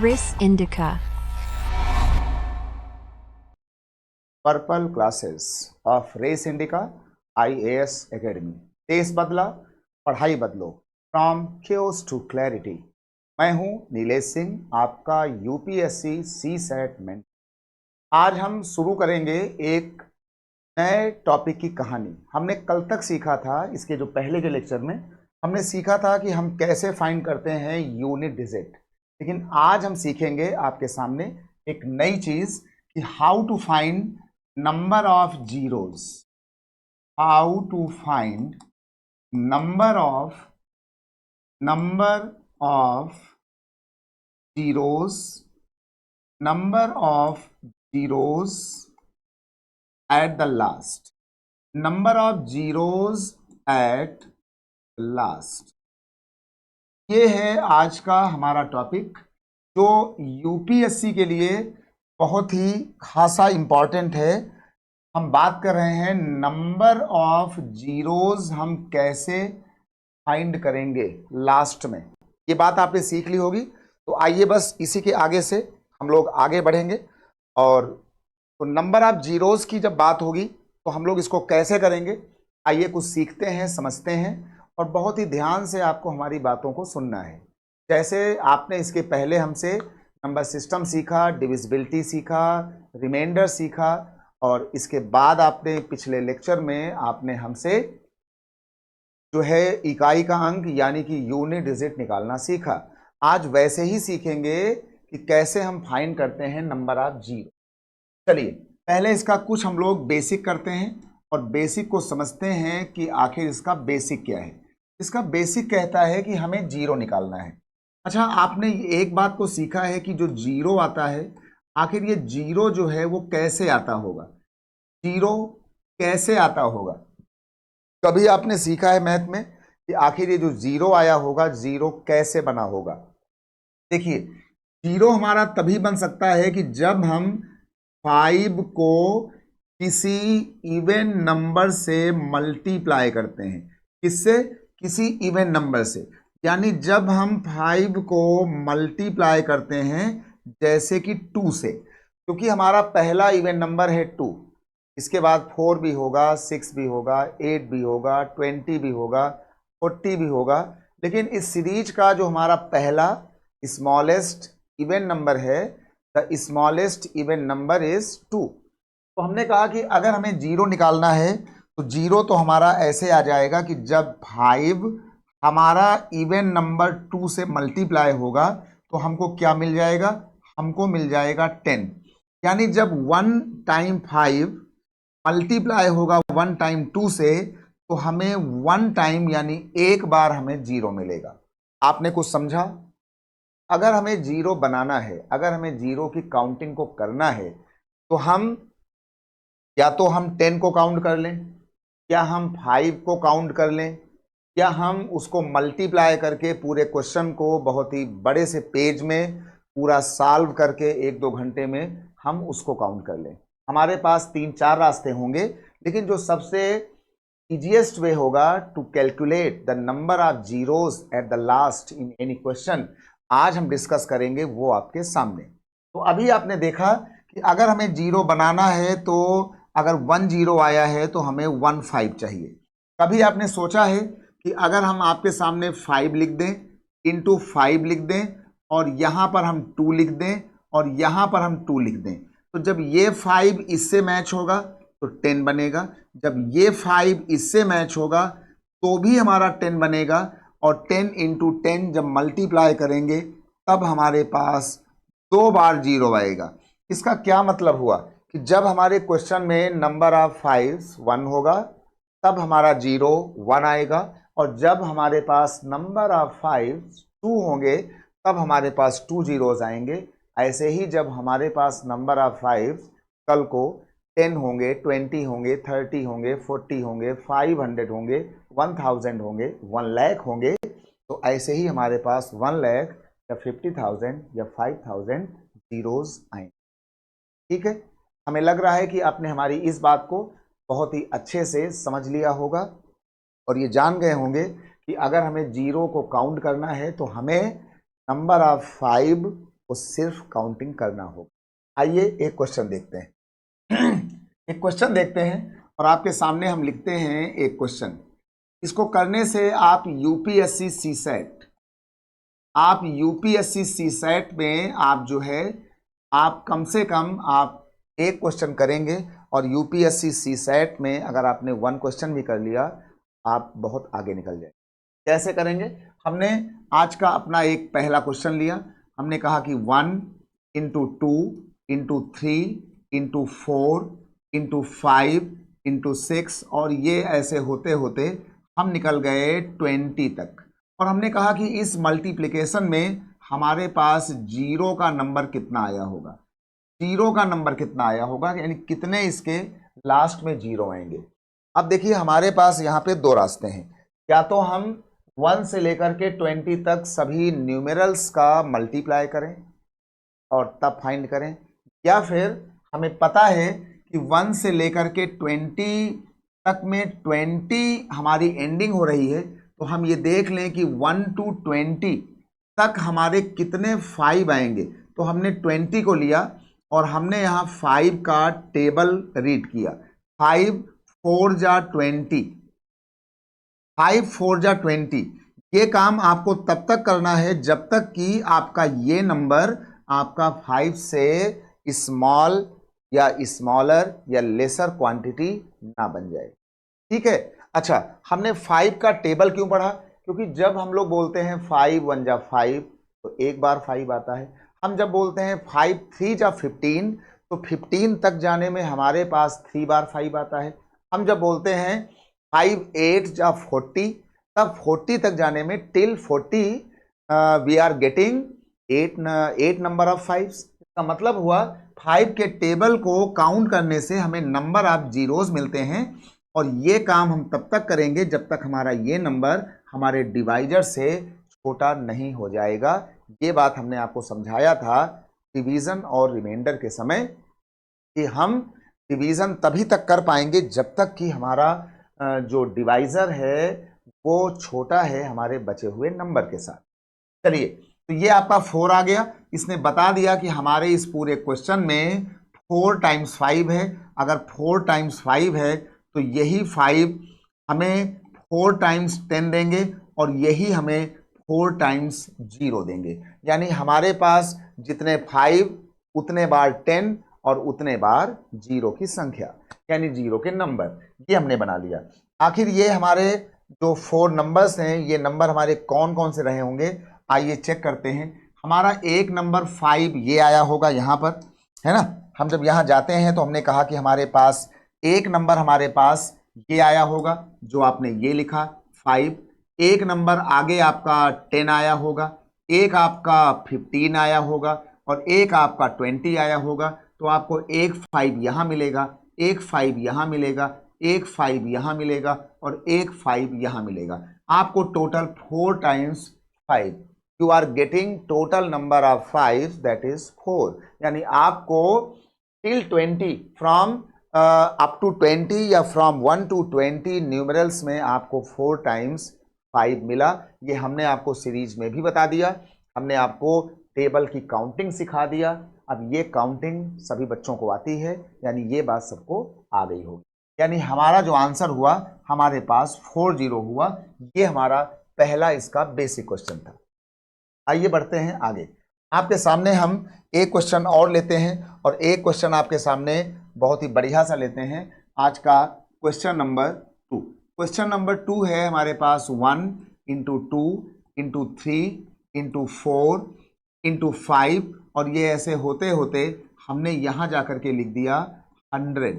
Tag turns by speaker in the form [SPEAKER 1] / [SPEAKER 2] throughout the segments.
[SPEAKER 1] Res Indica.
[SPEAKER 2] Purple classes of Res Indica IAS academy. देश बदला, पढ़ाई बदलो, फ्रॉम क्योस टू क्लैरिटी। मैं हूं नीलेश सिंह, आपका यूपीएससी CSAT मेंटर। आज हम शुरू करेंगे एक नए टॉपिक की कहानी। हमने कल तक सीखा था, इसके जो पहले के लेक्चर में हमने सीखा था कि हम कैसे फाइंड करते हैं यूनिट डिजिट। लेकिन आज हम सीखेंगे आपके सामने एक नई चीज कि how to find number of zeros, how to find number of zeros, number of zeros at the last, number of zeros at last। ये है आज का हमारा टॉपिक जो यूपीएससी के लिए बहुत ही खासा इंपॉर्टेंट है। हम बात कर रहे हैं नंबर ऑफ जीरोज हम कैसे फाइंड करेंगे लास्ट में। ये बात आपने सीख ली होगी, तो आइए बस इसी के आगे से हम लोग आगे बढ़ेंगे। और तो नंबर ऑफ जीरोज की जब बात होगी तो हम लोग इसको कैसे करेंगे, आइए कुछ सीखते हैं, समझते हैं, और बहुत ही ध्यान से आपको हमारी बातों को सुनना है। जैसे आपने इसके पहले हमसे नंबर सिस्टम सीखा, डिविजिबिलिटी सीखा, रिमाइंडर सीखा, और इसके बाद आपने पिछले लेक्चर में आपने हमसे जो है इकाई का अंक यानी कि यूनिट डिजिट निकालना सीखा। आज वैसे ही सीखेंगे कि कैसे हम फाइंड करते हैं नंबर ऑफ जीरो। चलिए पहले इसका कुछ हम लोग बेसिक करते हैं और बेसिक को समझते हैं कि आखिर इसका बेसिक क्या है। इसका बेसिक कहता है कि हमें जीरो निकालना है। अच्छा, आपने एक बात को सीखा है कि जो जीरो आता है, आखिर ये जीरो जो है वो कैसे आता होगा, जीरो कैसे आता होगा। कभी आपने सीखा है मैथ में कि आखिर ये जो जीरो आया होगा, जीरो कैसे बना होगा। देखिए, जीरो हमारा तभी बन सकता है कि जब हम 5 को किसी इवन नंबर से मल्टीप्लाई करते हैं। किससे? किसी इवन नंबर से। यानी जब हम 5 को मल्टीप्लाई करते हैं जैसे कि 2 से, क्योंकि हमारा पहला इवन नंबर है 2, इसके बाद 4 भी होगा, 6 भी होगा, 8 भी होगा, 20 भी होगा, 40 भी होगा। लेकिन इस सीरीज का जो हमारा पहला स्मॉलेस्ट इवन नंबर है, the smallest even number is 2। तो हमने कहा कि अगर हमें जीरो निकालना है तो जीरो तो हमारा ऐसे आ जाएगा कि जब 5 हमारा इवन नंबर 2 से मल्टीप्लाई होगा तो हमको क्या मिल जाएगा, हमको मिल जाएगा 10। यानी जब 1 टाइम 5 मल्टीप्लाई होगा 1 टाइम 2 से, तो हमें 1 टाइम यानी एक बार हमें जीरो मिलेगा। आपने कुछ समझा? अगर हमें जीरो बनाना है, अगर हमें जीरो की काउंटिंग को करना है, तो हम या तो हम 10 को काउंट कर लें, या हम 5 को काउंट कर लें, या हम उसको मल्टीप्लाई करके पूरे क्वेश्चन को बहुत ही बड़े से पेज में पूरा सॉल्व करके 1-2 घंटे में हम उसको काउंट कर लें। हमारे पास 3-4 रास्ते होंगे, लेकिन जो सबसे इजीएस्ट वे होगा to calculate the number of zeros at the last in any question, आज हम डिस्कस करेंगे वो आपके सामने। तो अभी आपने देखा कि अगर हमें जीरो बनाना है तो अगर 1 जीरो आया है तो हमें 1 5 चाहिए। कभी आपने सोचा है कि अगर हम आपके सामने 5 लिख दें, इंटू 5 लिख दें, और यहाँ पर हम 2 लिख दें, और यहाँ पर हम 2 लिख दें, तो जब ये 5 इससे मैच होगा तो 10 बनेगा, जब ये 5 इससे मैच होगा तो भी हमारा 10 बनेगा, और 10 इंटू 10 जब मल्टीप्लाई करेंगे तब हमारे पास 2 बार जीरो आएगा। इसका क्या मतलब हुआ कि जब हमारे क्वेश्चन में नंबर ऑफ 5 1 होगा तब हमारा जीरो 1 आएगा, और जब हमारे पास नंबर ऑफ 5 2 होंगे तब हमारे पास 2 जीरोज आएंगे। ऐसे ही जब हमारे पास नंबर ऑफ 5 कल को 10 होंगे, 20 होंगे, 30 होंगे, 40 होंगे, 500 होंगे, 1000 होंगे, 1 लाख होंगे, तो ऐसे ही हमारे पास 1 लाख या 50,000 या 5,000 जीरोज आएंगे। ठीक है, हमें लग रहा है कि आपने हमारी इस बात को बहुत ही अच्छे से समझ लिया होगा, और ये जान गए होंगे कि अगर हमें जीरो को काउंट करना है तो हमें नंबर ऑफ 5 वो सिर्फ काउंटिंग करना होगा। आइए एक क्वेश्चन देखते हैं। एक क्वेश्चन देखते हैं और आपके सामने हम लिखते हैं एक क्वेश्चन। इसको करने से आप यूपीएससी सीसेट में आप जो है आप कम से कम आप एक क्वेश्चन करेंगे और यूपीएससी सीसेट में अगर आपने 1 क्वेश्चन भी कर लिया आप बहुत आगे निकल जाए। कैसे करेंगे? हमने आज का अपना एक पहला क्वेश्चन लिया, हमने कहा कि 1 into 2 into 3 into 4 into 5 into 6 और ये ऐसे होते होते हम निकल गए 20 तक। और हमने कहा कि इस मल्टीप्लिकेशन में हमारे पास जीरो का नंबर कितना आया होगा, जीरो का नंबर कितना आया होगा, यानी कितने इसके लास्ट में जीरो आएंगे। अब देखिए हमारे पास यहाँ पे दो रास्ते हैं, या तो हम 1 से लेकर के 20 तक सभी न्यूमेरल्स का मल्टीप्लाई करें और तब फाइंड करें, या फिर हमें पता है कि 1 से लेकर के 20 तक में 20 हमारी एंडिंग हो रही है, तो हम ये देख लें कि 1 to 20 तक हमारे कितने 5 आएंगे। तो हमने 20 को लिया और हमने यहाँ 5 का टेबल रीड किया। 5 4 जा 20, 5 4 जा 20। ये काम आपको तब तक करना है जब तक कि आपका ये नंबर आपका 5 से स्मॉल या स्मॉलर या लेसर क्वांटिटी ना बन जाए। ठीक है। अच्छा, हमने 5 का टेबल क्यों पढ़ा? क्योंकि जब हम लोग बोलते हैं 5 1 जा 5 तो एक बार 5 आता है। हम जब बोलते हैं 5 3 जा 15 तो 15 तक जाने में हमारे पास 3 बार 5 आता है। हम जब बोलते हैं 5 8 जा 40 तब 40 तक जाने में till 40 we are getting 8 number of 5। इसका मतलब हुआ 5 के टेबल को काउंट करने से हमें नंबर ऑफ जीरोस मिलते हैं और ये काम हम तब तक करेंगे जब तक हमारा ये नंबर हमारे डिवाइजर से छोटा नहीं हो जाएगा। ये बात हमने आपको समझाया था डिवीजन और रिमाइंडर के समय कि हम डिवीजन तभी तक कर पाएंगे जब तक कि हमारा जो डिवाइजर है वो छोटा है हमारे बचे हुए नंबर के साथ। चलिए, तो ये आपका 4 आ गया। इसने बता दिया कि हमारे इस पूरे क्वेश्चन में 4 टाइम्स 5 है। अगर 4 टाइम्स 5 है तो यही 5 हमें 4 टाइम्स 10 देंगे और यही हमें 4 टाइम्स 0 देंगे। यानी हमारे पास जितने 5 उतने बार 10 और उतने बार 0 की संख्या, यानी 0 के नंबर, ये हमने बना लिया। आखिर ये हमारे जो 4 नंबर्स हैं, ये नंबर हमारे कौन कौन से रहे होंगे, आइए चेक करते हैं। हमारा एक नंबर 5 ये आया होगा यहाँ पर, है ना। हम जब यहाँ जाते हैं तो हमने कहा कि हमारे पास एक नंबर हमारे पास ये आया होगा जो आपने ये लिखा 5। एक नंबर आगे आपका 10 आया होगा, एक आपका 15 आया होगा और एक आपका 20 आया होगा। तो आपको एक 5 यहाँ मिलेगा, एक 5 यहाँ मिलेगा, एक 5 यहाँ मिलेगा और एक 5 यहाँ मिलेगा। आपको total 4 times 5, you are getting total number of 5 that is 4। यानी आपको टिल 20 फ्रॉम अप टू 20 या फ्रॉम 1 to 20 न्यूमरल्स में आपको 4 टाइम्स 5 मिला। ये हमने आपको सीरीज में भी बता दिया, हमने आपको टेबल की काउंटिंग सिखा दिया। अब ये काउंटिंग सभी बच्चों को आती है, यानी ये बात सबको आ गई होगी। यानी हमारा जो आंसर हुआ हमारे पास 40 हुआ। ये हमारा पहला इसका बेसिक क्वेश्चन था। आइए बढ़ते हैं आगे। आपके सामने हम एक क्वेश्चन और लेते हैं और एक क्वेश्चन आपके सामने बहुत ही बढ़िया सा लेते हैं। आज का क्वेश्चन नंबर 2। क्वेश्चन नंबर 2 है हमारे पास 1 इंटू 2 इंटू 3 इंटू 4 इंटू 5 और ये ऐसे होते होते हमने यहाँ जा कर के लिख दिया 100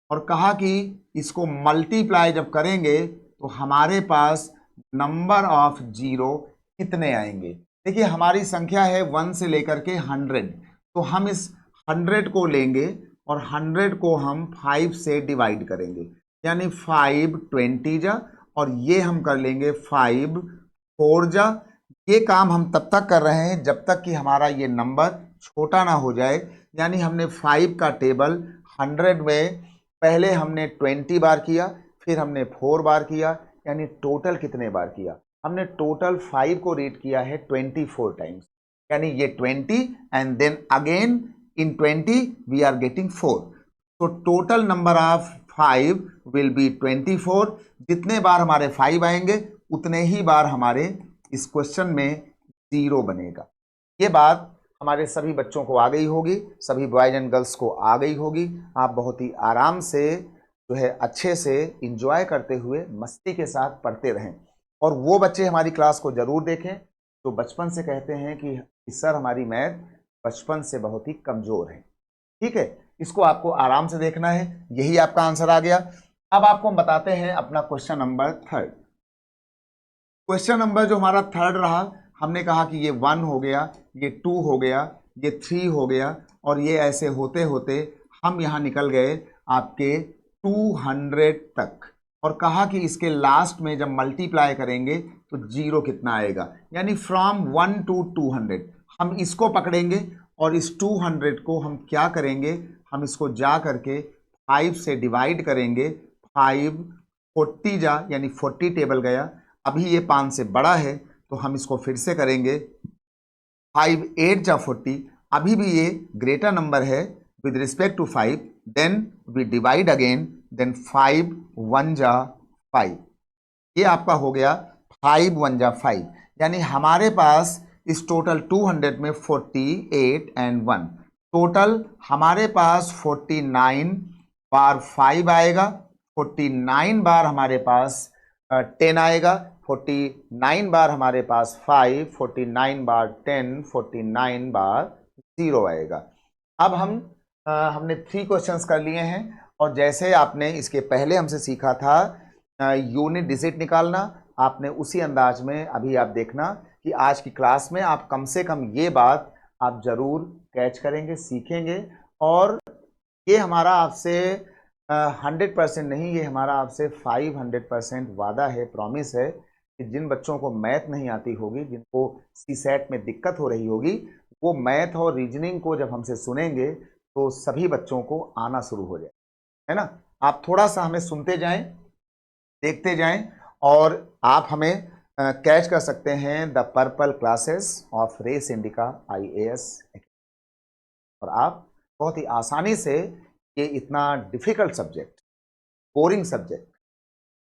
[SPEAKER 2] और कहा कि इसको मल्टीप्लाई जब करेंगे तो हमारे पास नंबर ऑफ जीरो कितने आएंगे। देखिए हमारी संख्या है 1 से लेकर के 100, तो हम इस 100 को लेंगे और 100 को हम 5 से डिवाइड करेंगे, यानी 5 20 जा और ये हम कर लेंगे 5 4 जा। ये काम हम तब तक कर रहे हैं जब तक कि हमारा ये नंबर छोटा ना हो जाए। यानी हमने 5 का टेबल 100 में पहले हमने 20 बार किया, फिर हमने 4 बार किया, यानी टोटल कितने बार किया, हमने टोटल 5 को रीड किया है 24 टाइम्स। यानी ये 20 and then again in 20 we are getting 4. तो total number of 5 will be 24. जितने बार हमारे 5 आएंगे उतने ही बार हमारे इस क्वेश्चन में 0 बनेगा. ये बात हमारे सभी बच्चों को आ गई होगी, सभी बॉयज एंड गर्ल्स को आ गई होगी. आप बहुत ही आराम से जो है अच्छे से इंजॉय करते हुए मस्ती के साथ पढ़ते रहें. और वो बच्चे हमारी क्लास को जरूर देखें जो बचपन से कहते हैं कि सर हमारी मैथ बचपन से बहुत ही कमजोर है. ठीक है, इसको आपको आराम से देखना है. यही आपका आंसर आ गया. अब आपको हम बताते हैं अपना क्वेश्चन नंबर 3. क्वेश्चन नंबर जो हमारा 3 रहा, हमने कहा कि ये 1 हो गया, ये 2 हो गया, ये 3 हो गया और ये ऐसे होते होते हम यहाँ निकल गए आपके 200 तक. और कहा कि इसके लास्ट में जब मल्टीप्लाई करेंगे तो 0 कितना आएगा, यानी फ्रॉम 1 to 200. हम इसको पकड़ेंगे और इस 200 को हम क्या करेंगे, हम इसको जा करके 5 से डिवाइड करेंगे. 5 40 जा यानी 40 टेबल गया. अभी ये 5 से बड़ा है तो हम इसको फिर से करेंगे. 5 8 जा 40. अभी भी ये ग्रेटर नंबर है with respect to 5. Then we divide again. Then 5 1 जा 5. ये आपका हो गया 5 1 जा 5. यानी हमारे पास इस टोटल 200 में 48 एंड 1 टोटल हमारे पास 49 बार 5 आएगा. 49 बार हमारे पास 10 आएगा. 49 बार हमारे पास 5, 49 बार 10, 49 बार 0 आएगा. अब हमने 3 क्वेश्चंस कर लिए हैं और जैसे आपने इसके पहले हमसे सीखा था यूनिट डिजिट निकालना, आपने उसी अंदाज में अभी आप देखना कि आज की क्लास में आप कम से कम ये बात आप जरूर कैच करेंगे, सीखेंगे. और ये हमारा आपसे 100% नहीं, ये हमारा आपसे 500% वादा है, प्रॉमिस है कि जिन बच्चों को मैथ नहीं आती होगी, जिनको सीसेट में दिक्कत हो रही होगी, वो मैथ और रीजनिंग को जब हमसे सुनेंगे तो सभी बच्चों को आना शुरू हो जाए, है ना. आप थोड़ा सा हमें सुनते जाएं, देखते जाएं और आप हमें कैच कर सकते हैं the purple classes of Res Indica IAS. और आप बहुत ही आसानी से ये इतना difficult subject, boring subject,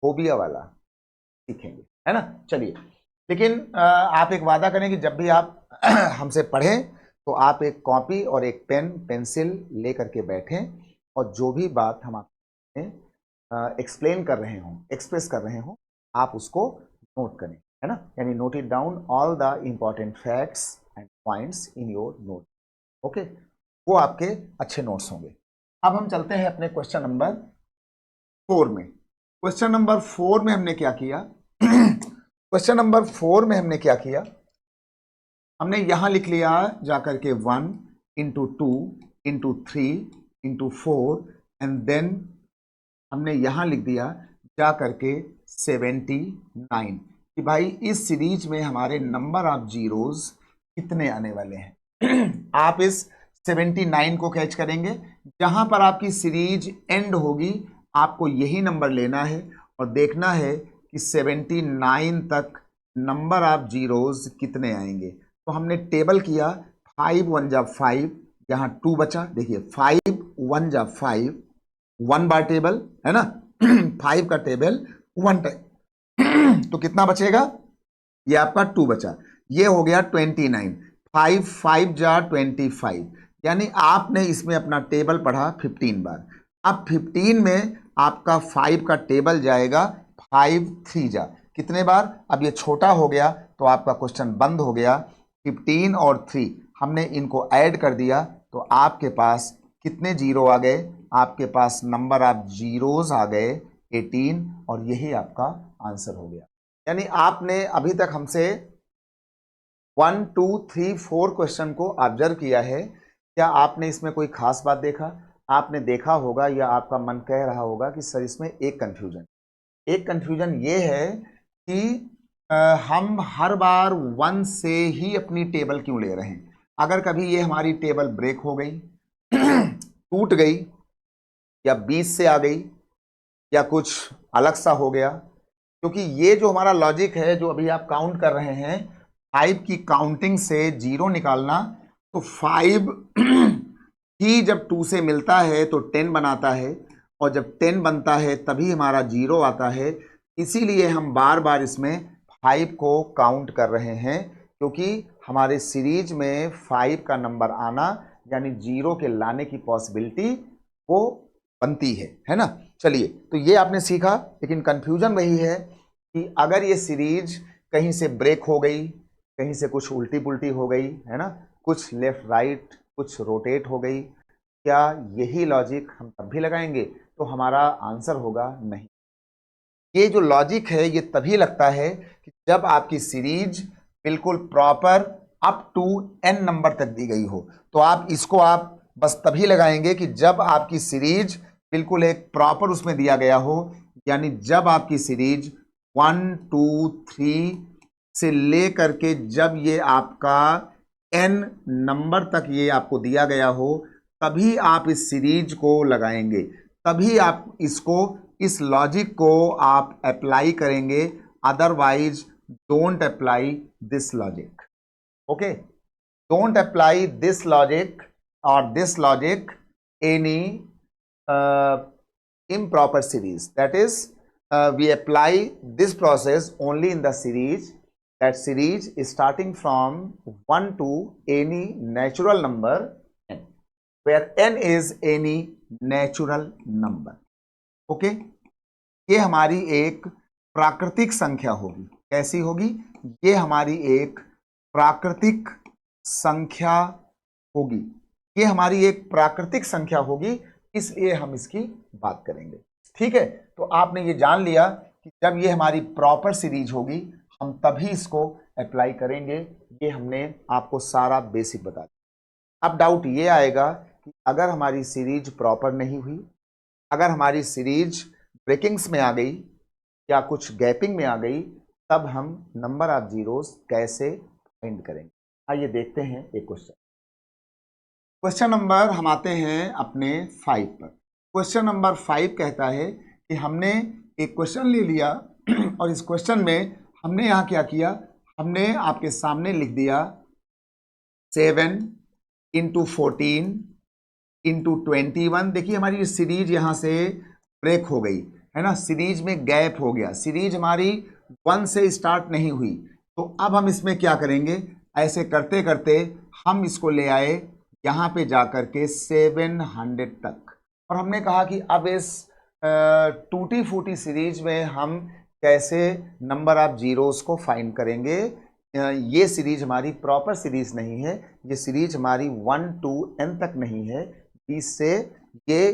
[SPEAKER 2] phobia वाला सीखेंगे, है ना. चलिए, लेकिन आप एक वादा करें कि जब भी आप हमसे पढ़ें तो आप एक कॉपी और एक पेन पेंसिल ले करके बैठें और जो भी बात हम आपको एक्सप्लेन कर रहे हों, एक्सप्रेस कर रहे हों, आप उसको नोट करें, है ना. यानी note it down all the important facts and points in your note. Okay, वो आपके अच्छे नोट्स होंगे. अब हम चलते हैं अपने क्वेश्चन नंबर 4 में. क्वेश्चन नंबर 4 में हमने क्या किया क्वेश्चन नंबर 4 में हमने क्या किया, हमने यहां लिख लिया जाकर के 1 into 2 into 3 into 4 and then हमने यहां लिख दिया जा करके 79 कि भाई इस सीरीज में हमारे नंबर ऑफ जीरोस कितने आने वाले हैं. आप इस 79 को कैच करेंगे. जहां पर आपकी सीरीज एंड होगी आपको यही नंबर लेना है और देखना है कि 79 तक नंबर ऑफ जीरोस कितने आएंगे. तो हमने टेबल किया 5 1 जा 5, यहाँ 2 बचा. देखिए 5 1 जा 5, 1 बार टेबल है ना 5 का टेबल 1 टाइम तो कितना बचेगा, ये आपका 2 बचा. ये हो गया 29. 5 5 जा 25, यानी आपने इसमें अपना टेबल पढ़ा 15 बार. अब 15 में आपका 5 का टेबल जाएगा 5 3 जा कितने बार. अब ये छोटा हो गया तो आपका क्वेश्चन बंद हो गया. 15 और 3 हमने इनको ऐड कर दिया तो आपके पास कितने जीरो आ गए, आपके पास नंबर ऑफ जीरोस आ गए 18 और यही आपका आंसर हो गया. यानी आपने अभी तक हमसे 1 2 3 4 क्वेश्चन को ऑब्जर्व किया है. क्या आपने इसमें कोई खास बात देखा, आपने देखा होगा या आपका मन कह रहा होगा कि सर इसमें एक कंफ्यूजन ये है कि हम हर बार 1 से ही अपनी टेबल क्यों ले रहे हैं. अगर कभी ये हमारी टेबल ब्रेक हो गई टूट गई या 20 से आ गई या कुछ अलग सा हो गया, क्योंकि ये जो हमारा लॉजिक है जो अभी आप काउंट कर रहे हैं 5 की काउंटिंग से 0 निकालना, तो 5 ही जब 2 से मिलता है तो 10 बनाता है, और जब 10 बनता है तभी हमारा 0 आता है। इसीलिए हम बार बार इसमें 5 को काउंट कर रहे हैं, क्योंकि हमारे सीरीज में 5 का नंबर आना यानी 0 के लाने की पॉसिबिलिटी वो बनती है ना। चलिए, तो ये आपने सीखा, लेकिन कंफ्यूजन वही है कि अगर ये सीरीज कहीं से ब्रेक हो गई, कहीं से कुछ उल्टी पुल्टी हो गई, है ना, कुछ लेफ्ट राइट, कुछ रोटेट हो गई, क्या यही लॉजिक हम तब भी लगाएंगे? तो हमारा आंसर होगा नहीं। ये जो लॉजिक है ये तभी लगता है कि जब आपकी सीरीज बिल्कुल proper up to n number तक दी गई हो, तो आप इसको आप बस तभी लगाएंगे कि जब आपकी सीरीज बिल्कुल एक प्रॉपर उसमें दिया गया हो, यानी जब आपकी सीरीज 1 2 3 से ले करके जब ये आपका n नंबर तक ये आपको दिया गया हो, तभी आप इस सीरीज को लगाएंगे, तभी आप इसको, इस लॉजिक को आप अप्लाई करेंगे। Otherwise don't apply this logic. Okay, don't apply this logic or this logic any improper series. That is, we apply this process only in the series, that series is starting from 1 to any natural number n, where n is any natural number. Okay, ये हमारी एक प्राकृतिक संख्या होगी। कैसी होगी? ये हमारी एक प्राकृतिक संख्या होगी, ये हमारी एक प्राकृतिक संख्या होगी, इसलिए हम इसकी बात करेंगे। ठीक है, तो आपने ये जान लिया कि जब ये हमारी प्रॉपर सीरीज होगी हम तभी इसको अप्लाई करेंगे। ये हमने आपको सारा बेसिक बता दिया। अब डाउट ये आएगा कि अगर हमारी सीरीज प्रॉपर नहीं हुई, अगर हमारी सीरीज ब्रेकिंग्स में आ गई या कुछ गैपिंग में आ गई, तब हम नंबर ऑफ जीरोस कैसे फाइंड करेंगे? आइए देखते हैं एक क्वेश्चन। क्वेश्चन नंबर हम आते हैं अपने 5 पर। क्वेश्चन नंबर 5 कहता है कि हमने एक क्वेश्चन ले लिया और इस क्वेश्चन में हमने यहाँ क्या किया, हमने आपके सामने लिख दिया 7 इंटू 14 इंटू 21। देखिए हमारी ये सीरीज यहाँ से ब्रेक हो गई है ना, सीरीज में गैप हो गया, सीरीज हमारी 1 से स्टार्ट नहीं हुई। तो अब हम इसमें क्या करेंगे, ऐसे करते करते हम इसको ले आए यहाँ पे जाकर के 700 तक, और हमने कहा कि अब इस टूटी फूटी सीरीज में हम कैसे नंबर ऑफ जीरोस को फाइंड करेंगे। ये सीरीज हमारी प्रॉपर सीरीज नहीं है, ये सीरीज हमारी 1 to n तक नहीं है, इससे ये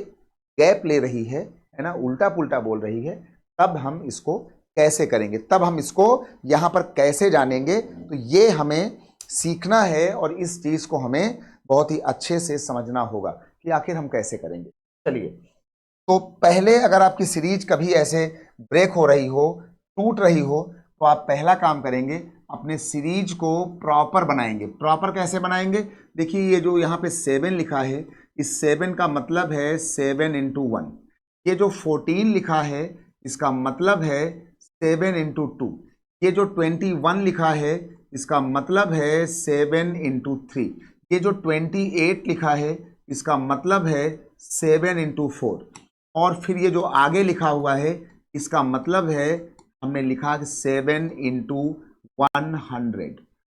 [SPEAKER 2] गैप ले रही है ना, उल्टा पुल्टा बोल रही है। तब हम इसको कैसे करेंगे, तब हम इसको यहाँ पर कैसे जानेंगे, तो ये हमें सीखना है और इस चीज को हमें बहुत ही अच्छे से समझना होगा कि आखिर हम कैसे करेंगे। चलिए, तो पहले अगर आपकी सीरीज कभी ऐसे ब्रेक हो रही हो, टूट रही हो, तो आप पहला काम करेंगे, अपने सीरीज को प्रॉपर बनाएंगे। प्रॉपर कैसे बनाएंगे? देखिए ये जो यहाँ पे 7 लिखा है, इस 7 का मतलब है 7 इंटू 1। ये जो 14 लिखा है इसका मतलब है 7 इंटू 2। ये जो 21 लिखा है इसका मतलब है 7 इंटू 3। ये जो 28 लिखा है इसका मतलब है 7 इंटू 4। और फिर ये जो आगे लिखा हुआ है इसका मतलब है हमने लिखा 7 इंटू 100।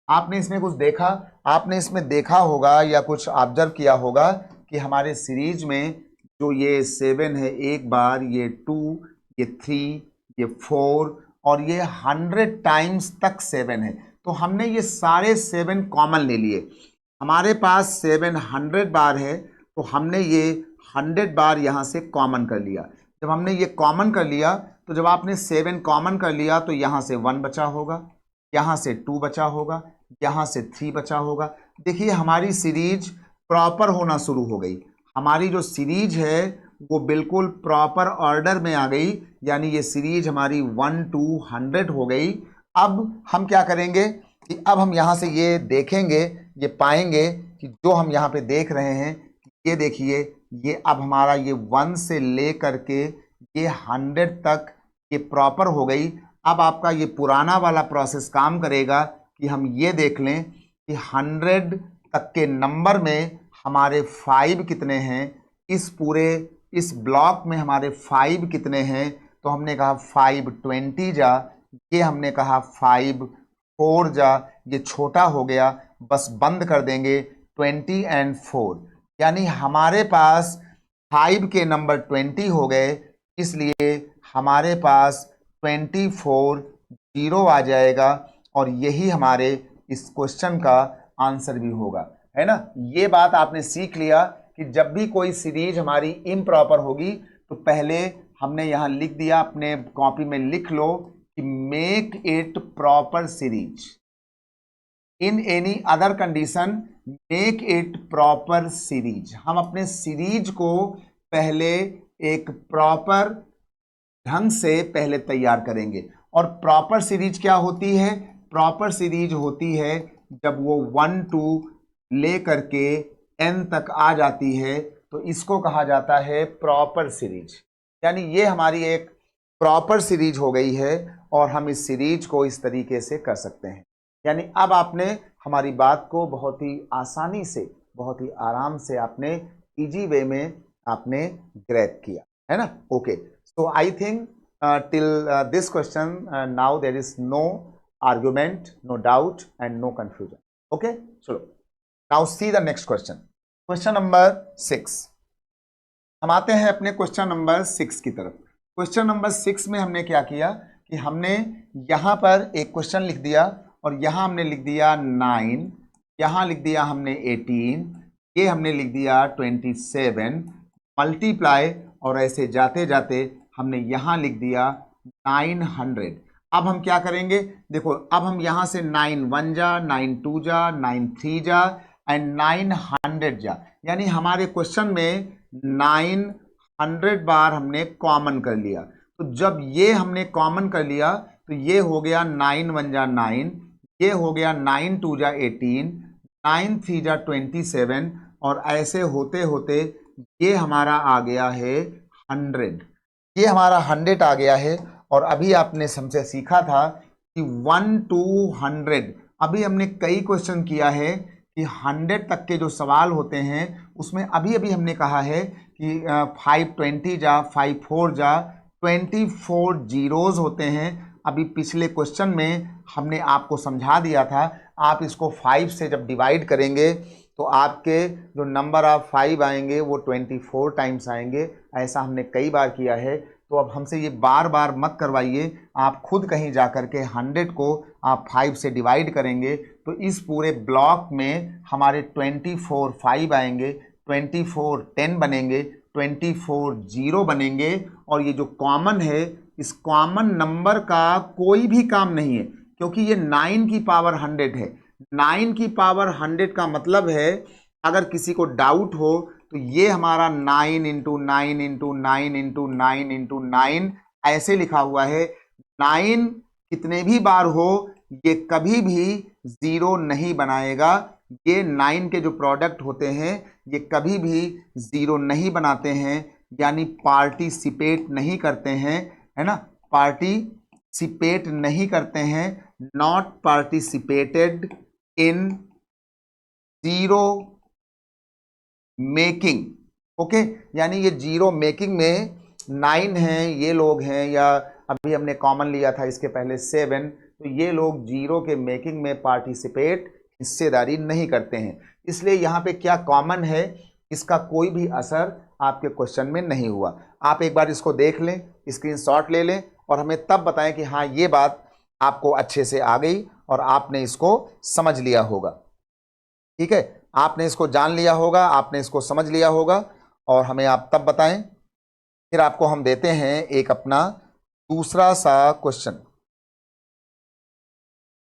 [SPEAKER 2] आपने इसमें कुछ देखा, आपने इसमें देखा होगा या कुछ ऑब्जर्व किया होगा कि हमारे सीरीज में जो ये 7 है, एक बार ये 2, ये 3, ये 4 और ये 100 टाइम्स तक 7 है। तो हमने ये सारे 7 कॉमन ले लिए। हमारे पास 700 बार है, तो हमने ये 100 बार यहाँ से कॉमन कर लिया। जब हमने ये कॉमन कर लिया, तो जब आपने 7 कॉमन कर लिया तो यहाँ से 1 बचा होगा, यहाँ से 2 बचा होगा, यहाँ से 3 बचा होगा। देखिए हमारी सीरीज प्रॉपर होना शुरू हो गई। हमारी जो सीरीज है वो बिल्कुल प्रॉपर ऑर्डर में आ गई, यानी ये सीरीज हमारी 1 to 100 हो गई। अब हम क्या करेंगे कि अब हम यहाँ से ये देखेंगे, ये पाएंगे कि जो हम यहाँ पे देख रहे हैं, ये देखिए ये अब हमारा ये 1 से ले करके ये 100 तक ये प्रॉपर हो गई। अब आपका ये पुराना वाला प्रोसेस काम करेगा कि हम ये देख लें कि 100 तक के नंबर में हमारे 5 कितने हैं, इस ब्लॉक में हमारे 5 कितने हैं। तो हमने कहा 5 20 जा, ये हमने कहा 5 4 जा, ये छोटा हो गया, बस बंद कर देंगे 20 एंड 4, यानी हमारे पास 5 के नंबर 20 हो गए, इसलिए हमारे पास 24 जीरो आ जाएगा और यही हमारे इस क्वेश्चन का आंसर भी होगा, है ना। ये बात आपने सीख लिया कि जब भी कोई सीरीज हमारी इम्प्रॉपर होगी तो पहले हमने यहां लिख दिया, अपने कॉपी में लिख लो कि make it proper series, in any other condition make it proper series. हम अपने सीरीज को पहले एक प्रॉपर ढंग से पहले तैयार करेंगे। और प्रॉपर सीरीज क्या होती है? प्रॉपर सीरीज होती है जब वो 1 2 ले करके n तक आ जाती है, तो इसको कहा जाता है प्रॉपर सीरीज। यानी ये हमारी एक प्रॉपर सीरीज हो गई है और हम इस सीरीज को इस तरीके से कर सकते हैं। यानी अब आपने हमारी बात को बहुत ही आसानी से, बहुत ही आराम से, आपने इजी वे में आपने ग्रैब किया, है ना। Okay, so I think till this question now there is no argument, no doubt and no confusion. Okay, so now see the next question. Question number 6. हम आते हैं अपने क्वेश्चन नंबर 6 की तरफ। क्वेश्चन नंबर 6 में हमने क्या किया कि हमने यहाँ पर एक क्वेश्चन लिख दिया और यहाँ हमने लिख दिया 9, यहाँ लिख दिया हमने 18, ये हमने लिख दिया 27, मल्टीप्लाई, और ऐसे जाते जाते हमने यहाँ लिख दिया 900। अब हम क्या करेंगे? देखो, अब हम यहाँ से 9 1 जा, 9 2 जा, 9 3 जा एंड 900 जा, यानी हमारे क्वेश्चन में 900 बार हमने कॉमन कर लिया। तो जब ये हमने कॉमन कर लिया तो ये हो गया 9 1 जा 9, ये हो गया 9 2 जा 18, 9 3 जा 27, और ऐसे होते होते ये हमारा आ गया है 100। ये हमारा 100 आ गया है। और अभी आपने हमसे सीखा था कि 1 to 100, अभी हमने कई क्वेश्चन किया है कि 100 तक के जो सवाल होते हैं उसमें अभी अभी हमने कहा है कि 520 जा, 54 जा, 24 जीरोज होते हैं। अभी पिछले क्वेश्चन में हमने आपको समझा दिया था, आप इसको 5 से जब डिवाइड करेंगे तो आपके जो नंबर ऑफ 5 आएंगे वो 24 टाइम्स आएंगे। ऐसा हमने कई बार किया है, तो अब हमसे ये बार बार मत करवाइए। आप खुद कहीं जा कर के 100 को आप 5 से डिवाइड करेंगे तो इस पूरे ब्लॉक में हमारे 24 5 आएंगे, 24 10 बनेंगे, 24 जीरो बनेंगे, और ये जो कॉमन है, इस कॉमन नंबर का कोई भी काम नहीं है क्योंकि ये 9 की पावर 100 है। 9 की पावर 100 का मतलब है, अगर किसी को डाउट हो तो ये हमारा 9 इंटू 9 इंटू 9 इंटू 9 इंटू 9 ऐसे लिखा हुआ है। 9 कितने भी बार हो ये कभी भी जीरो नहीं बनाएगा। ये 9 के जो प्रोडक्ट होते हैं ये कभी भी जीरो नहीं बनाते हैं, यानी पार्टिसिपेट नहीं करते हैं, है ना। पार्टिसिपेट नहीं करते हैं, not participated in zero making. Okay, यानी ये जीरो मेकिंग में 9 हैं, ये लोग हैं, या अभी हमने कॉमन लिया था इसके पहले 7, तो ये लोग जीरो के मेकिंग में पार्टिसिपेट, हिस्सेदारी नहीं करते हैं। इसलिए यहाँ पे क्या कॉमन है, इसका कोई भी असर आपके क्वेश्चन में नहीं हुआ। आप एक बार इसको देख लें, स्क्रीनशॉट ले लें और हमें तब बताएं कि हाँ ये बात आपको अच्छे से आ गई और आपने इसको समझ लिया होगा। ठीक है, आपने इसको जान लिया होगा, आपने इसको समझ लिया होगा, और हमें आप तब बताएं। फिर आपको हम देते हैं एक अपना दूसरा सा क्वेश्चन।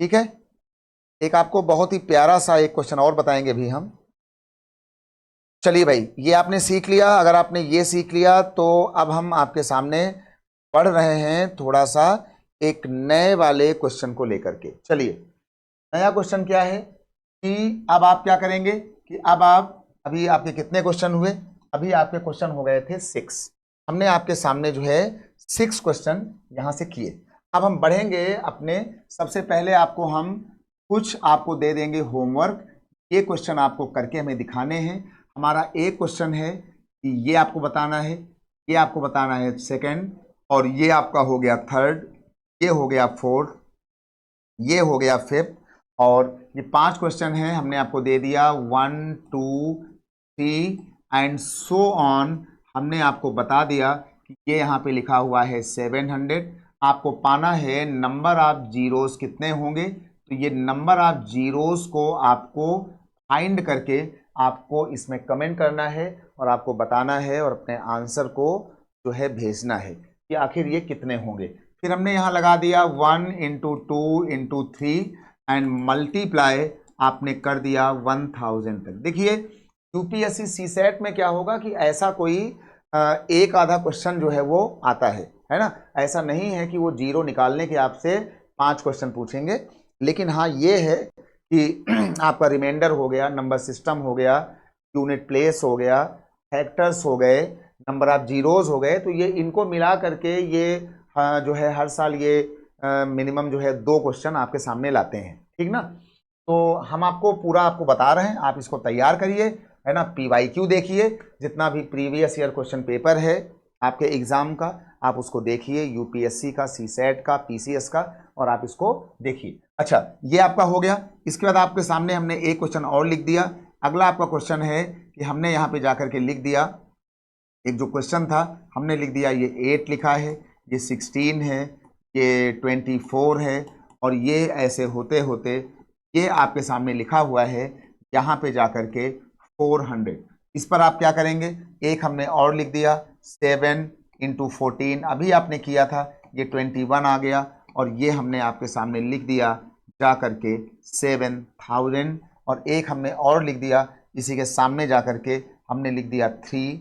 [SPEAKER 2] ठीक है, एक आपको बहुत ही प्यारा सा एक क्वेश्चन और बताएंगे भी हम। चलिए भाई, ये आपने सीख लिया। अगर आपने ये सीख लिया तो अब हम आपके सामने पढ़ रहे हैं थोड़ा सा एक नए वाले क्वेश्चन को लेकर के। चलिए, नया क्वेश्चन क्या है कि अब आप क्या करेंगे कि अब आप, अभी आपके कितने क्वेश्चन हुए? अभी आपके क्वेश्चन हो गए थे 6। हमने आपके सामने जो है 6 क्वेश्चन यहाँ से किए। अब हम बढ़ेंगे अपने, सबसे पहले आपको हम कुछ आपको दे देंगे होमवर्क, ये क्वेश्चन आपको करके हमें दिखाने हैं। हमारा एक क्वेश्चन है कि ये आपको बताना है, ये आपको बताना है सेकंड, और ये आपका हो गया थर्ड, ये हो गया फोर्थ, ये हो गया फिफ्थ, और ये 5 क्वेश्चन हैं हमने आपको दे दिया 1 2 3 एंड सो ऑन। हमने आपको बता दिया कि ये यहाँ पे लिखा हुआ है 700। आपको पाना है नंबर ऑफ जीरोस कितने होंगे, तो ये नंबर ऑफ जीरोस को आपको फाइंड करके आपको इसमें कमेंट करना है और आपको बताना है और अपने आंसर को जो है भेजना है कि आखिर ये कितने होंगे। फिर हमने यहाँ लगा दिया 1 इंटू 2 इंटू 3 एंड मल्टीप्लाई आपने कर दिया 1000 तक। देखिए यूपीएससी सीसेट में क्या होगा कि ऐसा कोई एक आधा क्वेश्चन जो है वो आता है ना। ऐसा नहीं है कि वो जीरो निकालने के आपसे 5 क्वेश्चन पूछेंगे, लेकिन हाँ ये है कि आपका रिमाइंडर हो गया, नंबर सिस्टम हो गया, यूनिट प्लेस हो गया, फैक्टर्स हो गए, नंबर ऑफ जीरोज हो गए, तो ये इनको मिला करके ये जो है हर साल ये मिनिमम जो है 2 क्वेश्चन आपके सामने लाते हैं, ठीक ना। तो हम आपको पूरा आपको बता रहे हैं, आप इसको तैयार करिए, है ना। पीवाईक्यू देखिए, जितना भी प्रीवियस ईयर क्वेश्चन पेपर है आपके एग्जाम का, आप उसको देखिए, यूपीएससी का, सीसेट का, पीसीएस का, और आप इसको देखिए। अच्छा, ये आपका हो गया। इसके बाद आपके सामने हमने एक क्वेश्चन और लिख दिया। अगला आपका क्वेश्चन है कि हमने यहाँ पे जाकर के लिख दिया, एक जो क्वेश्चन था हमने लिख दिया, ये 8 लिखा है, ये 16 है, ये 24 है, और ये ऐसे होते होते ये आपके सामने लिखा हुआ है यहाँ पे जाकर के 400। इस पर आप क्या करेंगे, एक हमने और लिख दिया 7 इंटू 14, अभी आपने किया था, ये 21 आ गया, और ये हमने आपके सामने लिख दिया जा करके 7000, और एक हमने और लिख दिया इसी के सामने जा करके हमने लिख दिया 3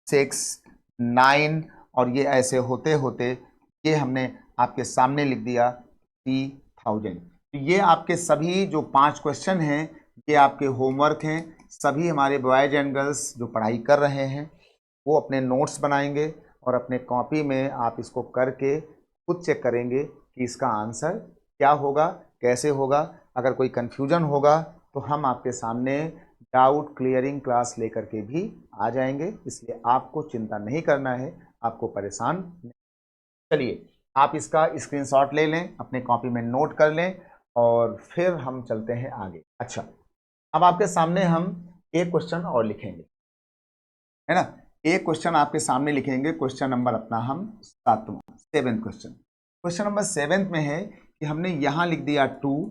[SPEAKER 2] 6 9, और ये ऐसे होते होते ये हमने आपके सामने लिख दिया 3000। तो ये आपके सभी जो 5 क्वेश्चन हैं ये आपके होमवर्क हैं। सभी हमारे बॉयज एंड गर्ल्स जो पढ़ाई कर रहे हैं वो अपने नोट्स बनाएंगे और अपने कॉपी में आप इसको करके खुद चेक करेंगे कि इसका आंसर क्या होगा, कैसे होगा। अगर कोई कन्फ्यूजन होगा तो हम आपके सामने डाउट क्लियरिंग क्लास लेकर के भी आ जाएंगे, इसलिए आपको चिंता नहीं करना है, आपको परेशान नहीं। चलिए आप इसका स्क्रीनशॉट ले लें, अपने कॉपी में नोट कर लें, और फिर हम चलते हैं आगे। अच्छा, अब आपके सामने हम एक क्वेश्चन और लिखेंगे, है ना। एक क्वेश्चन आपके सामने लिखेंगे, क्वेश्चन नंबर अपना हम 7वां क्वेश्चन। क्वेश्चन नंबर 7 में है कि हमने यहाँ लिख दिया 2,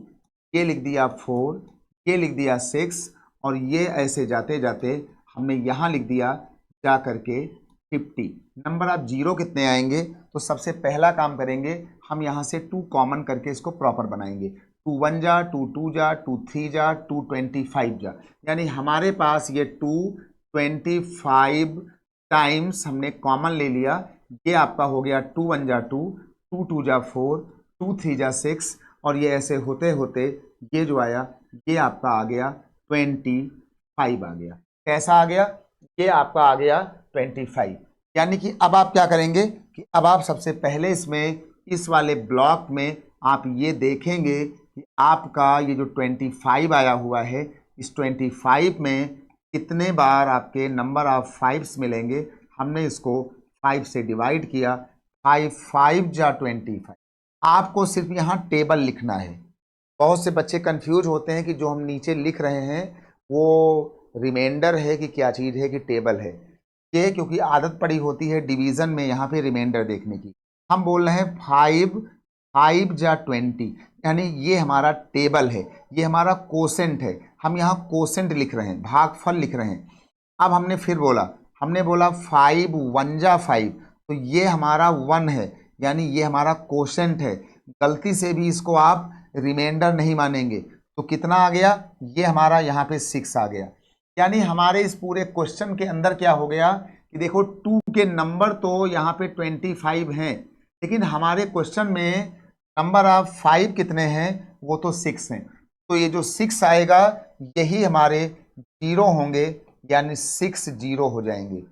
[SPEAKER 2] ये लिख दिया 4, ये लिख दिया 6, और ये ऐसे जाते जाते हमने यहाँ लिख दिया जा करके 50। नंबर ऑफ जीरो कितने आएंगे, तो सबसे पहला काम करेंगे हम यहाँ से 2 कॉमन करके इसको प्रॉपर बनाएंगे। 2 1 जा, 2 2 जा, 2 3 जा, 2 25 जा, यानी हमारे पास ये 225 टाइम्स हमने कॉमन ले लिया। ये आपका हो गया 2 1 जा 2, 2 2 जा 4, 2 3 जा 6, और ये ऐसे होते होते ये जो आया ये आपका आ गया 25 आ गया। कैसा आ गया, ये आपका आ गया 25। यानी कि अब आप क्या करेंगे कि अब आप सबसे पहले इसमें इस वाले ब्लॉक में आप ये देखेंगे कि आपका ये जो 25 आया हुआ है, इस 25 में कितने बार आपके नंबर ऑफ 5s मिलेंगे। हमने इसको 5 से डिवाइड किया, 5 5 जा 25। आपको सिर्फ यहाँ टेबल लिखना है। बहुत से बच्चे कंफ्यूज होते हैं कि जो हम नीचे लिख रहे हैं वो रिमाइंडर है कि क्या चीज़ है कि टेबल है। ये क्योंकि आदत पड़ी होती है डिवीज़न में यहाँ पे रिमाइंडर देखने की। हम बोल रहे हैं 5 5 जा 20, यानी ये हमारा टेबल है, ये हमारा कोसेंट है। हम यहाँ कोसेंट लिख रहे हैं, भागफल लिख रहे हैं। अब हमने फिर बोला, हमने बोला 5 1 जा 5, तो ये हमारा 1 है, यानी ये हमारा कोसेंट है। गलती से भी इसको आप रिमाइंडर नहीं मानेंगे, तो कितना आ गया, ये हमारा यहाँ पे 6 आ गया। यानी हमारे इस पूरे क्वेश्चन के अंदर क्या हो गया कि देखो 2 के नंबर तो यहाँ पे 25 हैं, लेकिन हमारे क्वेश्चन में नंबर ऑफ 5 कितने हैं, वो तो 6 हैं। तो ये जो 6 आएगा यही हमारे जीरो होंगे, यानी 6 जीरो हो जाएंगे।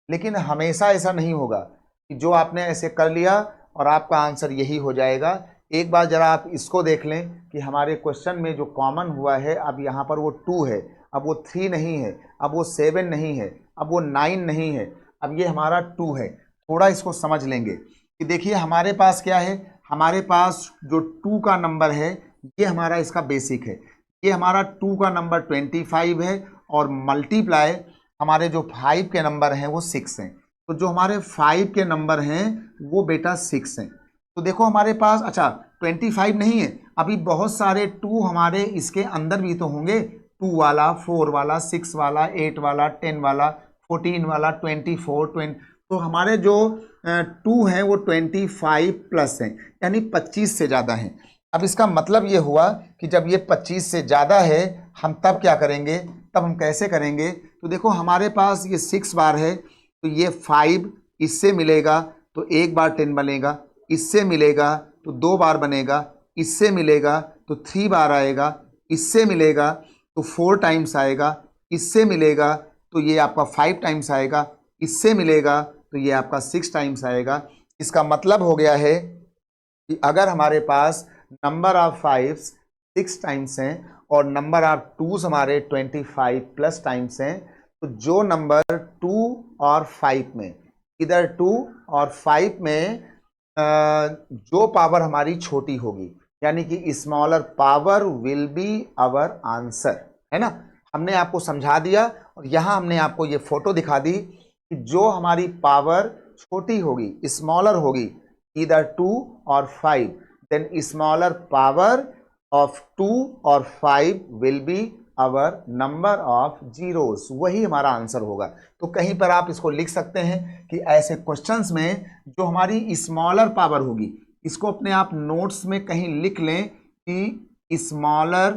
[SPEAKER 2] लेकिन हमेशा ऐसा नहीं होगा कि जो आपने ऐसे कर लिया और आपका आंसर यही हो जाएगा। एक बार जरा आप इसको देख लें कि हमारे क्वेश्चन में जो कॉमन हुआ है, अब यहाँ पर वो 2 है, अब वो 3 नहीं है, अब वो 7 नहीं है, अब वो 9 नहीं है, अब ये हमारा 2 है। थोड़ा इसको समझ लेंगे कि देखिए हमारे पास क्या है, हमारे पास जो 2 का नंबर है ये हमारा इसका बेसिक है, ये हमारा 2 का नंबर 25 है और मल्टीप्लाई हमारे जो 5 के नंबर हैं वो 6 हैं। तो जो हमारे 5 के नंबर हैं वो बेटा 6 हैं। तो देखो हमारे पास अच्छा 25 नहीं है, अभी बहुत सारे 2 हमारे इसके अंदर भी तो होंगे, 2 वाला, 4 वाला, 6 वाला, 8 वाला, 10 वाला, 14 वाला, 24, 20। तो हमारे जो 2 हैं वो 25 प्लस हैं, यानी 25 से ज़्यादा हैं। अब इसका मतलब ये हुआ कि जब ये 25 से ज़्यादा है हम तब क्या करेंगे, तब हम कैसे करेंगे। तो देखो हमारे पास ये 6 बार है, तो ये 5 इससे मिलेगा तो एक बार 10 बनेगा, इससे मिलेगा तो 2 बार बनेगा, इससे मिलेगा तो 3 बार आएगा, इससे मिलेगा तो 4 टाइम्स आएगा, इससे मिलेगा तो ये आपका 5 टाइम्स आएगा, इससे मिलेगा तो ये आपका 6 टाइम्स आएगा। इसका मतलब हो गया है कि अगर हमारे पास नंबर ऑफ 5 6 टाइम्स हैं और नंबर ऑफ 2 हमारे 25 प्लस टाइम्स हैं, तो जो नंबर 2 और 5 में, इधर 2 और 5 में जो पावर हमारी छोटी होगी, यानी कि smaller power will be our answer, है ना। हमने आपको समझा दिया और यहाँ हमने आपको ये फोटो दिखा दी कि जो हमारी पावर छोटी होगी, स्मॉलर होगी, इधर 2 और 5, देन स्मॉलर पावर ऑफ 2 और 5 will be our number of zeros, वही हमारा आंसर होगा। तो कहीं पर आप इसको लिख सकते हैं कि ऐसे क्वेश्चंस में जो हमारी स्मॉलर पावर होगी, इसको अपने आप नोट्स में कहीं लिख लें कि स्मॉलर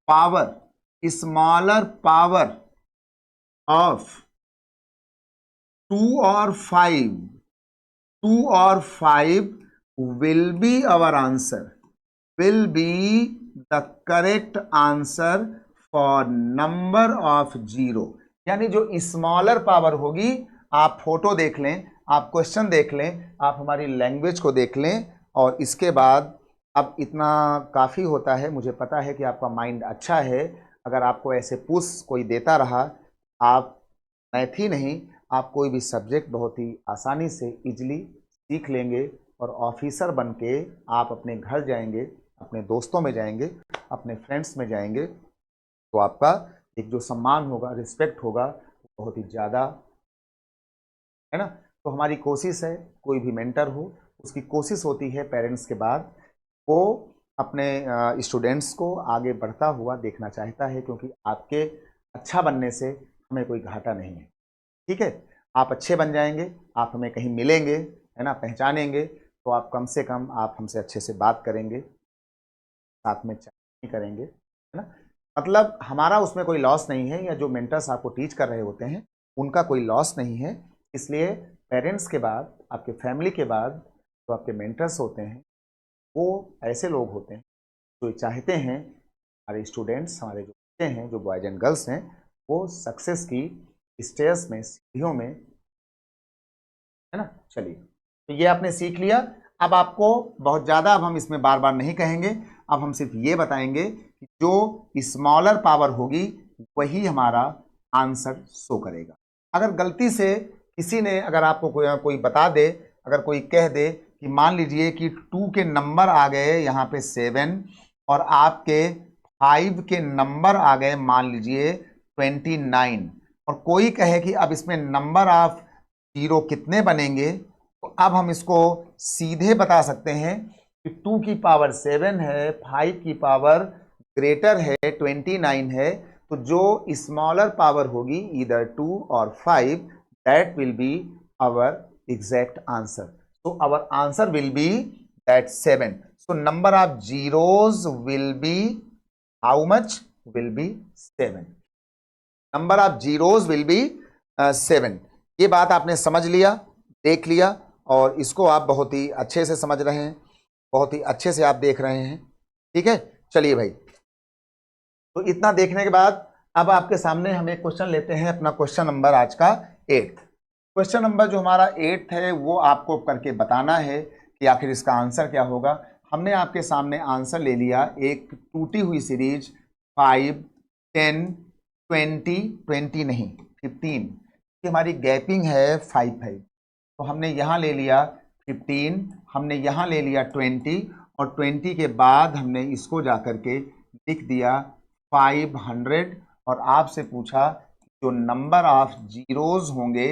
[SPEAKER 2] पावर ऑफ 2 और 5 will be our answer, will be the correct answer for number of zero। यानी जो स्मॉलर पावर होगी, आप फोटो देख लें, आप क्वेश्चन देख लें, आप हमारी लैंग्वेज को देख लें, और इसके बाद अब इतना काफ़ी होता है। मुझे पता है कि आपका माइंड अच्छा है, अगर आपको ऐसे पुश कोई देता रहा, आप मैथ ही नहीं, आप कोई भी सब्जेक्ट बहुत ही आसानी से इजीली सीख लेंगे और ऑफिसर बन के आप अपने घर जाएंगे, अपने दोस्तों में जाएंगे, अपने फ्रेंड्स में जाएंगे, तो आपका एक जो सम्मान होगा, रिस्पेक्ट होगा, बहुत ही ज़्यादा, है ना। तो हमारी कोशिश है, कोई भी मेंटर हो उसकी कोशिश होती है पेरेंट्स के बाद वो अपने स्टूडेंट्स को आगे बढ़ता हुआ देखना चाहता है, क्योंकि आपके अच्छा बनने से हमें कोई घाटा नहीं है। ठीक है, आप अच्छे बन जाएंगे, आप हमें कहीं मिलेंगे, है ना, पहचानेंगे, तो आप कम से कम आप हमसे अच्छे से बात करेंगे, साथ में चाय करेंगे, है ना। मतलब हमारा उसमें कोई लॉस नहीं है, या जो मेंटर्स आपको टीच कर रहे होते हैं उनका कोई लॉस नहीं है। इसलिए पेरेंट्स के बाद, आपके फैमिली के बाद जो आपके मेंटर्स होते हैं वो ऐसे लोग होते हैं जो चाहते हैं हमारे स्टूडेंट्स, हमारे जो बच्चे हैं, जो बॉयज एंड गर्ल्स हैं, वो सक्सेस की स्टेयर्स में, सीढ़ियों में, है ना। चलिए, तो ये आपने सीख लिया। अब आपको बहुत ज़्यादा, अब हम इसमें बार बार नहीं कहेंगे, अब हम सिर्फ ये बताएंगे कि जो स्मॉलर पावर होगी वही हमारा आंसर शो करेगा। अगर गलती से किसी ने, अगर आपको कोई बता दे, अगर कोई कह दे कि मान लीजिए कि 2 के नंबर आ गए यहाँ पे 7 और आपके 5 के नंबर आ गए मान लीजिए 29, और कोई कहे कि अब इसमें नंबर ऑफ जीरो कितने बनेंगे, तो अब हम इसको सीधे बता सकते हैं कि 2 की पावर 7 है, 5 की पावर ग्रेटर है 29 है, तो जो स्मॉलर पावर होगी इधर 2 और 5, that will be our exact answer. तो our answer will be that 7। So number of zeros will be how much, will be 7। Number of zeros will be 7। ये बात आपने समझ लिया, देख लिया, और इसको आप बहुत ही अच्छे से समझ रहे हैं, बहुत ही अच्छे से आप देख रहे हैं। ठीक है, चलिए भाई, तो इतना देखने के बाद अब आपके सामने हम एक क्वेश्चन लेते हैं, अपना क्वेश्चन नंबर आज का 8th। क्वेश्चन नंबर जो हमारा 8th है वो आपको करके बताना है कि आखिर इसका आंसर क्या होगा। हमने आपके सामने आंसर ले लिया एक टूटी हुई सीरीज 5, 10, 20 नहीं 15 की हमारी गैपिंग है 5 है, तो हमने यहाँ ले लिया 15, हमने यहाँ ले लिया 20 और 20 के बाद हमने इसको जा करके लिख दिया 500 और आपसे पूछा जो नंबर ऑफ जीरोज होंगे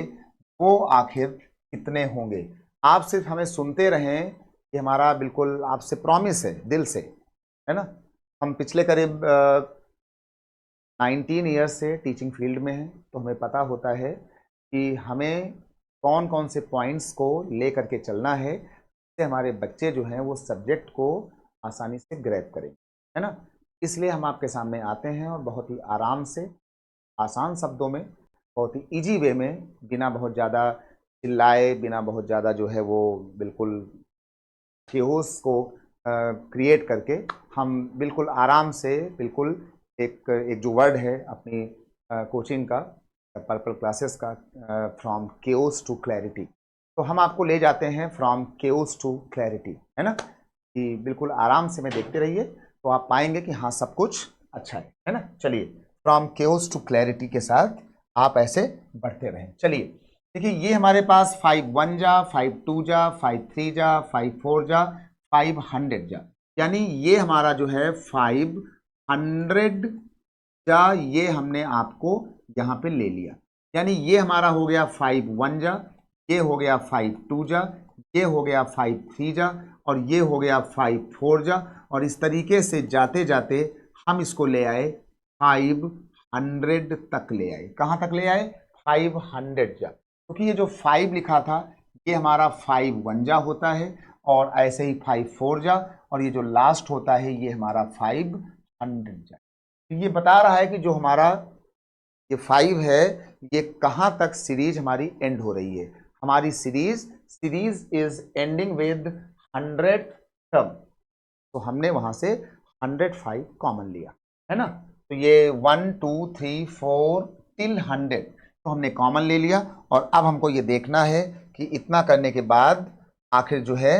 [SPEAKER 2] वो आखिर कितने होंगे। आप सिर्फ हमें सुनते रहें, ये हमारा बिल्कुल आपसे प्रॉमिस है दिल से, है ना। हम पिछले करीब 19 ईयर्स से टीचिंग फील्ड में हैं, तो हमें पता होता है कि हमें कौन कौन से पॉइंट्स को ले करके चलना है जिससे हमारे बच्चे जो हैं वो सब्जेक्ट को आसानी से ग्रैब करें, है ना। इसलिए हम आपके सामने आते हैं और बहुत ही आराम से, आसान शब्दों में, बहुत ही इजी वे में, बिना बहुत ज़्यादा चिल्लाए, बिना बहुत ज़्यादा जो है वो बिल्कुल केओस को क्रिएट करके हम बिल्कुल आराम से, बिल्कुल एक जो वर्ड है अपनी कोचिंग का, पर्पल क्लासेस का, फ्रॉम केओस टू क्लैरिटी, तो हम आपको ले जाते हैं फ्रॉम केओस टू क्लैरिटी, है ना। कि बिल्कुल आराम से में देखते रहिए तो आप पाएंगे कि हाँ सब कुछ अच्छा है ना। चलिए, फ्रॉम केओस टू क्लैरिटी के साथ आप ऐसे बढ़ते रहें। चलिए देखिए, ये हमारे पास 5 1 जा, 5 2 जा, 5 3 जा, 5 4 जा, 500 जा, यानी ये हमारा जो है 500 जा, ये हमने आपको यहाँ पे ले लिया। यानी ये हमारा हो गया 5 1 जा, ये हो गया 5 2 जा, ये हो गया 5 3 जा और ये हो गया 5 4 जा, और इस तरीके से जाते जाते हम इसको ले आए 500 तक ले आए। कहाँ तक ले आए? 500 जा, क्योंकि ये जो 5 लिखा था ये हमारा 5 1 जा होता है, और ऐसे ही 5 4 जा, और ये जो लास्ट होता है ये हमारा 500 जा। ये बता रहा है कि जो हमारा ये 5 है ये कहाँ तक सीरीज हमारी एंड हो रही है। हमारी series is ending with 100 term, तो हमने वहां से 105 कॉमन लिया, है ना। तो ये 1 2 3 4 टिल 100 तो हमने कॉमन ले लिया, और अब हमको ये देखना है कि इतना करने के बाद आखिर जो है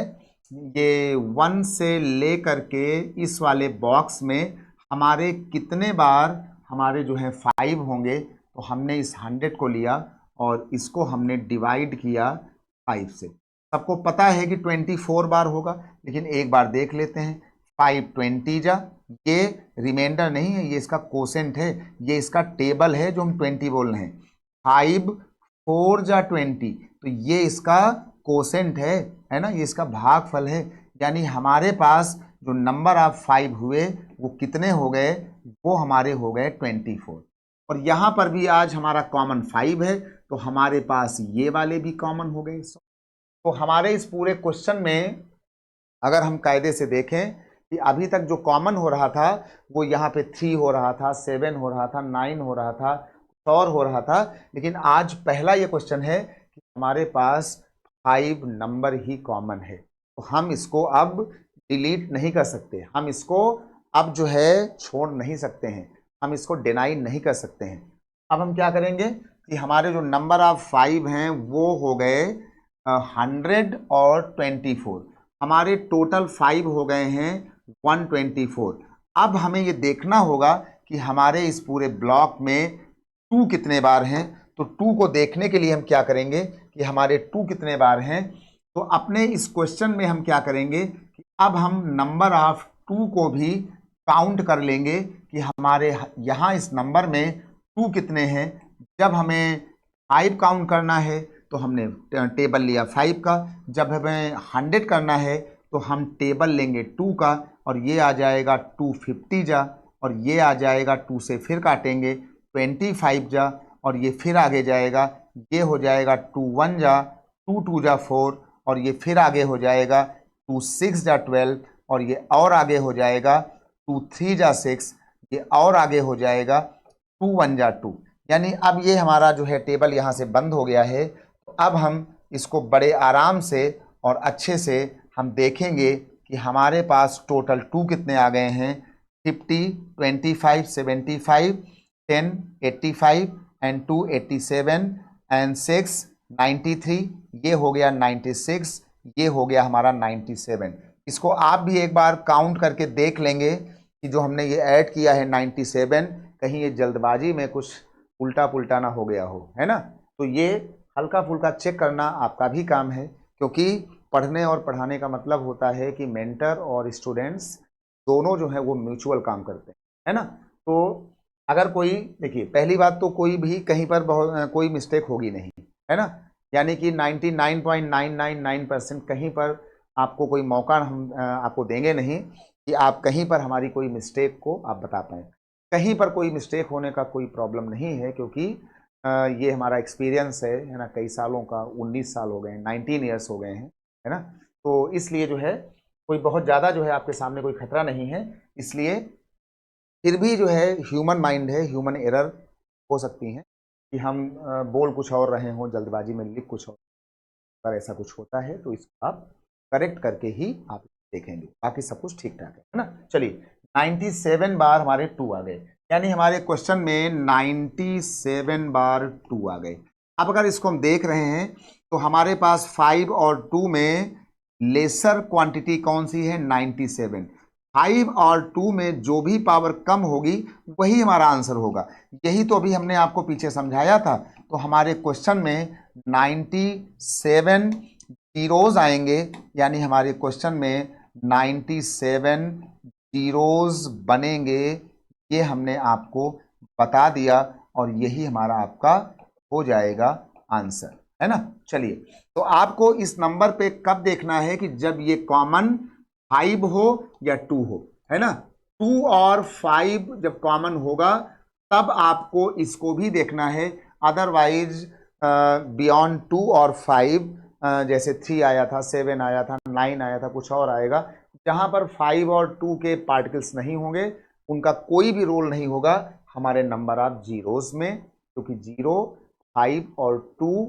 [SPEAKER 2] ये 1 से ले करके इस वाले बॉक्स में हमारे कितने बार हमारे जो है 5 होंगे। तो हमने इस 100 को लिया और इसको हमने डिवाइड किया 5 से। सबको पता है कि 24 बार होगा, लेकिन एक बार देख लेते हैं। 5 20 जा, ये रिमाइंडर नहीं है, ये इसका कोसेंट है, ये इसका टेबल है जो हम 20 बोल रहे हैं। 5 4 जा 20, तो ये इसका कोसेंट है ना, ये इसका भागफल है। यानी हमारे पास जो नंबर ऑफ 5 हुए वो कितने हो गए? वो हमारे हो गए 24। और यहाँ पर भी आज हमारा कॉमन 5 है, तो हमारे पास ये वाले भी कॉमन हो गए। तो हमारे इस पूरे क्वेश्चन में अगर हम कायदे से देखें कि अभी तक जो कॉमन हो रहा था वो यहाँ पे 3 हो रहा था, 7 हो रहा था, 9 हो रहा था, 4 हो रहा था, लेकिन आज पहला ये क्वेश्चन है कि हमारे पास 5 नंबर ही कॉमन है। तो हम इसको अब डिलीट नहीं कर सकते, हम इसको अब जो है छोड़ नहीं सकते हैं, हम इसको डिनाई नहीं कर सकते हैं। अब हम क्या करेंगे कि हमारे जो नंबर ऑफ 5 हैं वो हो गए 100 और 24, हमारे टोटल 5 हो गए हैं 124। अब हमें ये देखना होगा कि हमारे इस पूरे ब्लॉक में 2 कितने बार हैं। तो 2 को देखने के लिए हम क्या करेंगे कि हमारे 2 कितने बार हैं। तो अपने इस क्वेश्चन में हम क्या करेंगे कि अब हम नंबर ऑफ 2 को भी काउंट कर लेंगे कि हमारे यहाँ इस नंबर में 2 कितने हैं। जब हमें 5 काउंट करना है तो हमने टेबल लिया 5 का, जब हमें 100 करना है तो हम टेबल लेंगे 2 का, और ये आ जाएगा 250 जा, और ये आ जाएगा 2 से फिर काटेंगे 25 जा, और ये फिर आगे जाएगा, ये हो जाएगा 2 1 जा, 2 2 जा 4, और ये फिर आगे हो जाएगा 2 6 जा 12, और ये और आगे हो जाएगा 2 3 जा 6, ये और आगे हो जाएगा 2 1 जा 2। यानी अब ये हमारा जो है टेबल यहाँ से बंद हो गया है। तो अब हम इसको बड़े आराम से और अच्छे से हम देखेंगे कि हमारे पास टोटल 2 कितने आ गए हैं। 50 25 75 10 85 एंड 2 87 एंड 6 93, ये हो गया 96, ये हो गया हमारा 97। इसको आप भी एक बार काउंट करके देख लेंगे कि जो हमने ये ऐड किया है 97, कहीं ये जल्दबाजी में कुछ उल्टा पुल्टा ना हो गया हो, है ना। तो ये हल्का फुल्का चेक करना आपका भी काम है, क्योंकि पढ़ने और पढ़ाने का मतलब होता है कि मेंटर और स्टूडेंट्स दोनों जो है वो म्यूचुअल काम करते हैं, है ना। तो अगर कोई, देखिए पहली बात तो कोई भी कहीं पर कोई मिस्टेक होगी नहीं, है ना। यानी कि 99.999% कहीं पर आपको कोई मौका हम आपको देंगे नहीं कि आप कहीं पर हमारी कोई मिस्टेक को आप बता पाएँ। कहीं पर कोई मिस्टेक होने का कोई प्रॉब्लम नहीं है, क्योंकि ये हमारा एक्सपीरियंस है ना, कई सालों का, 19 साल हो गए हैं, 19 ईयर्स हो गए हैं, है ना। तो इसलिए जो है कोई बहुत ज़्यादा जो है आपके सामने कोई खतरा नहीं है। इसलिए फिर भी जो है ह्यूमन माइंड है, ह्यूमन एरर हो सकती है कि हम बोल कुछ और रहे हों, जल्दबाजी में लिख कुछ और, अगर ऐसा कुछ होता है तो इसको आप करेक्ट करके ही आप देखेंगे, बाकी सब कुछ ठीक ठाक है ना। चलिए 97 बार हमारे 2 आ गए, यानी हमारे क्वेश्चन में 97 बार 2 आ गए। अब अगर इसको हम देख रहे हैं तो हमारे पास 5 और 2 में लेसर क्वांटिटी कौन सी है, 97। 5 और 2 में जो भी पावर कम होगी वही हमारा आंसर होगा। यही तो अभी हमने आपको पीछे समझाया था। तो हमारे क्वेश्चन में 97 जीरोज आएंगे, यानी हमारे क्वेश्चन में 97 जीरोज बनेंगे। ये हमने आपको बता दिया और यही हमारा आपका हो जाएगा आंसर, है ना। चलिए, तो आपको इस नंबर पे कब देखना है कि जब ये कॉमन 5 हो या 2 हो, है ना। 2 और 5 जब कॉमन होगा तब आपको इसको भी देखना है। अदरवाइज बियॉन्ड 2 और 5, जैसे 3 आया था, 7 आया था, 9 आया था, कुछ और आएगा, जहां पर 5 और 2 के पार्टिकल्स नहीं होंगे, उनका कोई भी रोल नहीं होगा हमारे नंबर ऑफ जीरोस में, क्योंकि 0, 5 और 2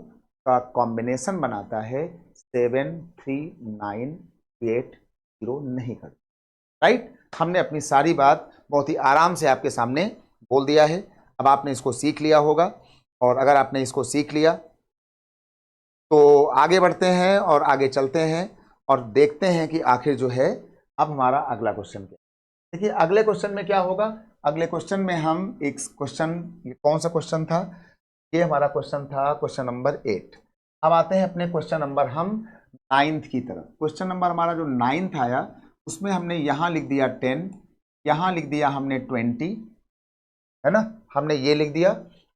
[SPEAKER 2] का कॉम्बिनेशन बनाता है 7, 3, 9, 8, 0 नहीं करता, राइट। हमने अपनी सारी बात बहुत ही आराम से आपके सामने बोल दिया है। अब आपने इसको सीख लिया होगा, और अगर आपने इसको सीख लिया तो आगे बढ़ते हैं और आगे चलते हैं और देखते हैं कि आखिर जो है अब हमारा अगला क्वेश्चन क्या। देखिए अगले क्वेश्चन में क्या होगा। अगले क्वेश्चन में हम एक क्वेश्चन, ये कौन सा क्वेश्चन था, ये हमारा क्वेश्चन था क्वेश्चन नंबर 8। अब आते हैं अपने क्वेश्चन नंबर हम 9th की तरफ। क्वेश्चन नंबर हमारा जो 9th आया उसमें हमने यहाँ लिख दिया 10, यहाँ लिख दिया हमने 20, है ना, हमने ये लिख दिया,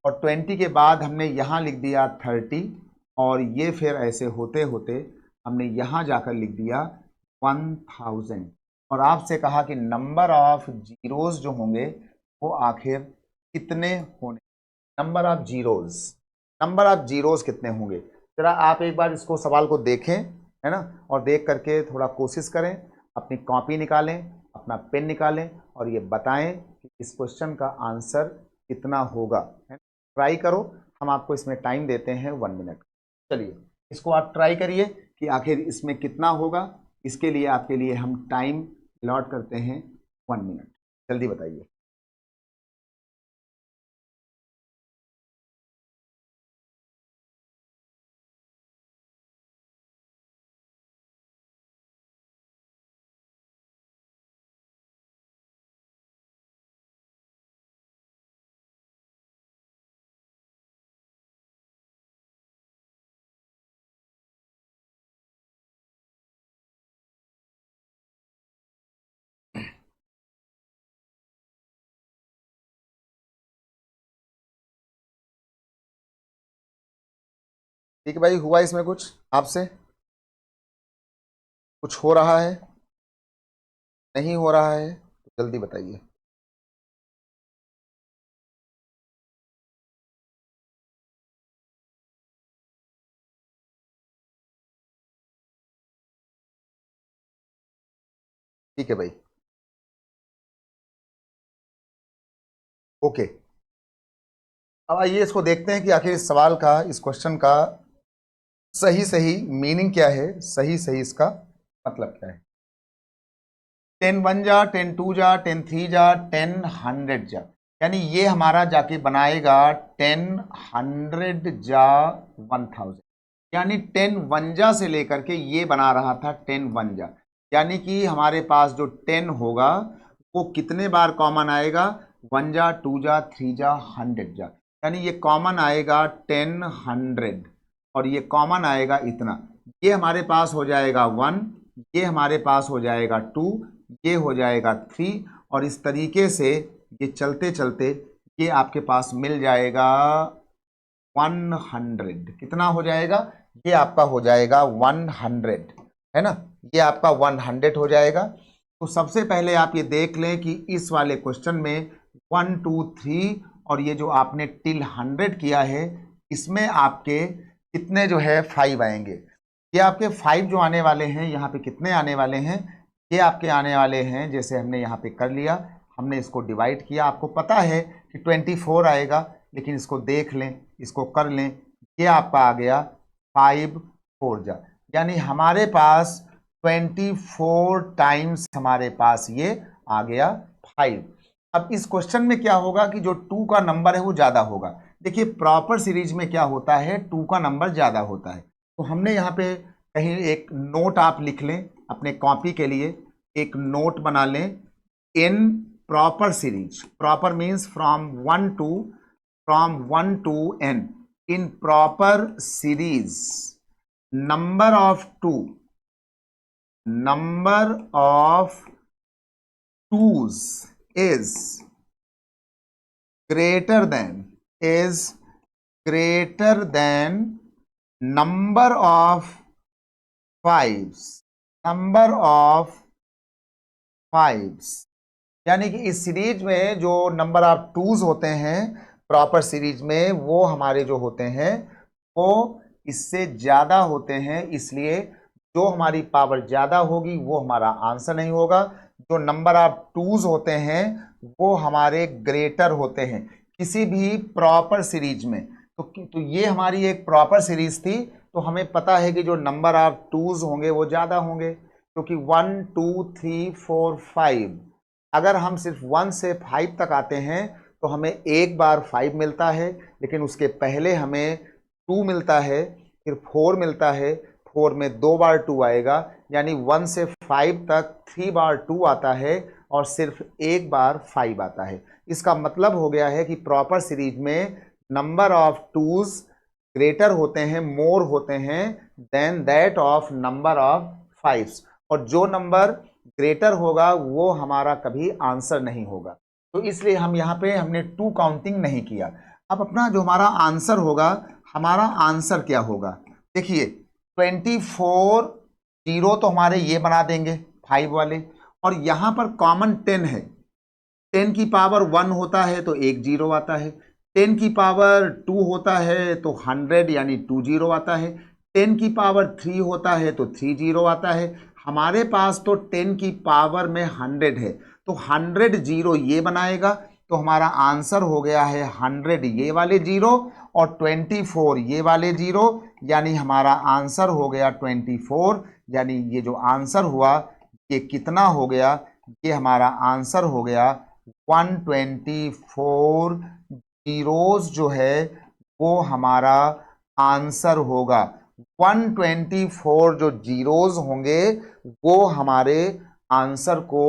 [SPEAKER 2] और 20 के बाद हमने यहाँ लिख दिया 30, और ये फिर ऐसे होते होते हमने यहाँ जाकर लिख दिया 1000, और आपसे कहा कि नंबर ऑफ जीरोस जो होंगे वो आखिर कितने होने, number of zeros, number of zeros कितने होंगे। जरा आप एक बार इसको सवाल को देखें, है ना, और देख करके थोड़ा कोशिश करें, अपनी कॉपी निकालें, अपना पेन निकालें और ये बताएं कि इस क्वेश्चन का आंसर कितना होगा, है। ट्राई करो, हम आपको इसमें टाइम देते हैं 1 मिनट। चलिए इसको आप ट्राई करिए कि आखिर इसमें कितना होगा। इसके लिए आपके लिए हम टाइम अलॉट करते हैं 1 मिनट, जल्दी बताइए। ठीक है भाई, हुआ इसमें कुछ आपसे, कुछ हो रहा है, नहीं हो रहा है, तो जल्दी बताइए। ठीक है भाई, ओके। अब आइए इसको देखते हैं कि आखिर इस सवाल का, इस क्वेश्चन का सही सही मीनिंग क्या है, सही सही इसका मतलब क्या है। 10 1 जा, 10 2 जा, 10 3 जा, 10 100 जा, यानी ये हमारा जाके बनाएगा 10 100 जा 1000, यानी 10 1 जा से लेकर के ये बना रहा था 10 1 जा, यानी कि हमारे पास जो 10 होगा वो कितने बार कॉमन आएगा, 1 जा 2 जा 3 जा 100 जा, यानी ये कॉमन आएगा 10 100 और ये कॉमन आएगा इतना। ये हमारे पास हो जाएगा 1, ये हमारे पास हो जाएगा 2, ये हो जाएगा 3 और इस तरीके से ये चलते चलते ये आपके पास मिल जाएगा 100। कितना हो जाएगा, ये आपका हो जाएगा 100, है ना, ये आपका 100 हो जाएगा। तो सबसे पहले आप ये देख लें कि इस वाले क्वेश्चन में 1 2 3 और ये जो आपने टिल 100 किया है इसमें आपके कितने जो है 5 आएंगे। ये आपके 5 जो आने वाले हैं, यहाँ पे कितने आने वाले हैं, ये आपके आने वाले हैं, जैसे हमने यहाँ पे कर लिया, हमने इसको डिवाइड किया, आपको पता है कि 24 आएगा, लेकिन इसको देख लें, इसको कर लें, ये आपका आ गया 5 4 जा, यानी हमारे पास 24 टाइम्स हमारे पास ये आ गया 5। अब इस क्वेश्चन में क्या होगा कि जो 2 का नंबर है वो ज़्यादा होगा। देखिए प्रॉपर सीरीज में क्या होता है, 2 का नंबर ज़्यादा होता है। तो हमने यहाँ पे कहीं एक नोट आप लिख लें अपने कॉपी के लिए, एक नोट बना लें, in proper series, proper means from 1 to n, in proper series number of 2's is greater than number of 5's, यानी कि इस सीरीज में जो नंबर ऑफ 2's होते हैं प्रॉपर सीरीज में, वो हमारे जो होते हैं वो इससे ज़्यादा होते हैं, इसलिए जो हमारी पावर ज़्यादा होगी वो हमारा आंसर नहीं होगा। जो नंबर ऑफ 2's होते हैं वो हमारे ग्रेटर होते हैं किसी भी प्रॉपर सीरीज में। तो ये हमारी एक प्रॉपर सीरीज थी, तो हमें पता है कि जो नंबर ऑफ 2's होंगे वो ज़्यादा होंगे, क्योंकि 1 2 3 4 5, अगर हम सिर्फ 1 से 5 तक आते हैं तो हमें एक बार 5 मिलता है, लेकिन उसके पहले हमें 2 मिलता है, फिर 4 मिलता है, 4 में 2 बार 2 आएगा, यानी 1 से 5 तक 3 बार 2 आता है और सिर्फ एक बार 5 आता है। इसका मतलब हो गया है कि प्रॉपर सीरीज में नंबर ऑफ 2's ग्रेटर होते हैं, मोर होते हैं then that of number of 5's, और जो नंबर ग्रेटर होगा वो हमारा कभी आंसर नहीं होगा। तो इसलिए हम यहाँ पे हमने 2 काउंटिंग नहीं किया। अब अपना जो हमारा आंसर होगा, हमारा आंसर क्या होगा, देखिए 24 जीरो तो हमारे ये बना देंगे 5 वाले, और यहाँ पर कॉमन 10 है, 10 की पावर 1 होता है तो 1 जीरो आता है, 10 की पावर 2 होता है तो 100 यानी 2 जीरो आता है, 10 की पावर 3 होता है तो 3 जीरो आता है। हमारे पास तो 10 की पावर में 100 है, तो 100 जीरो ये बनाएगा, तो हमारा आंसर हो गया है 100 ये वाले जीरो और 24 ये वाले जीरो, यानी हमारा आंसर हो गया 24। यानी ये जो आंसर हुआ ये कितना हो गया, ये हमारा आंसर हो गया 124 जीरोस जो है वो हमारा आंसर होगा। 124 जो जीरोस होंगे वो हमारे आंसर को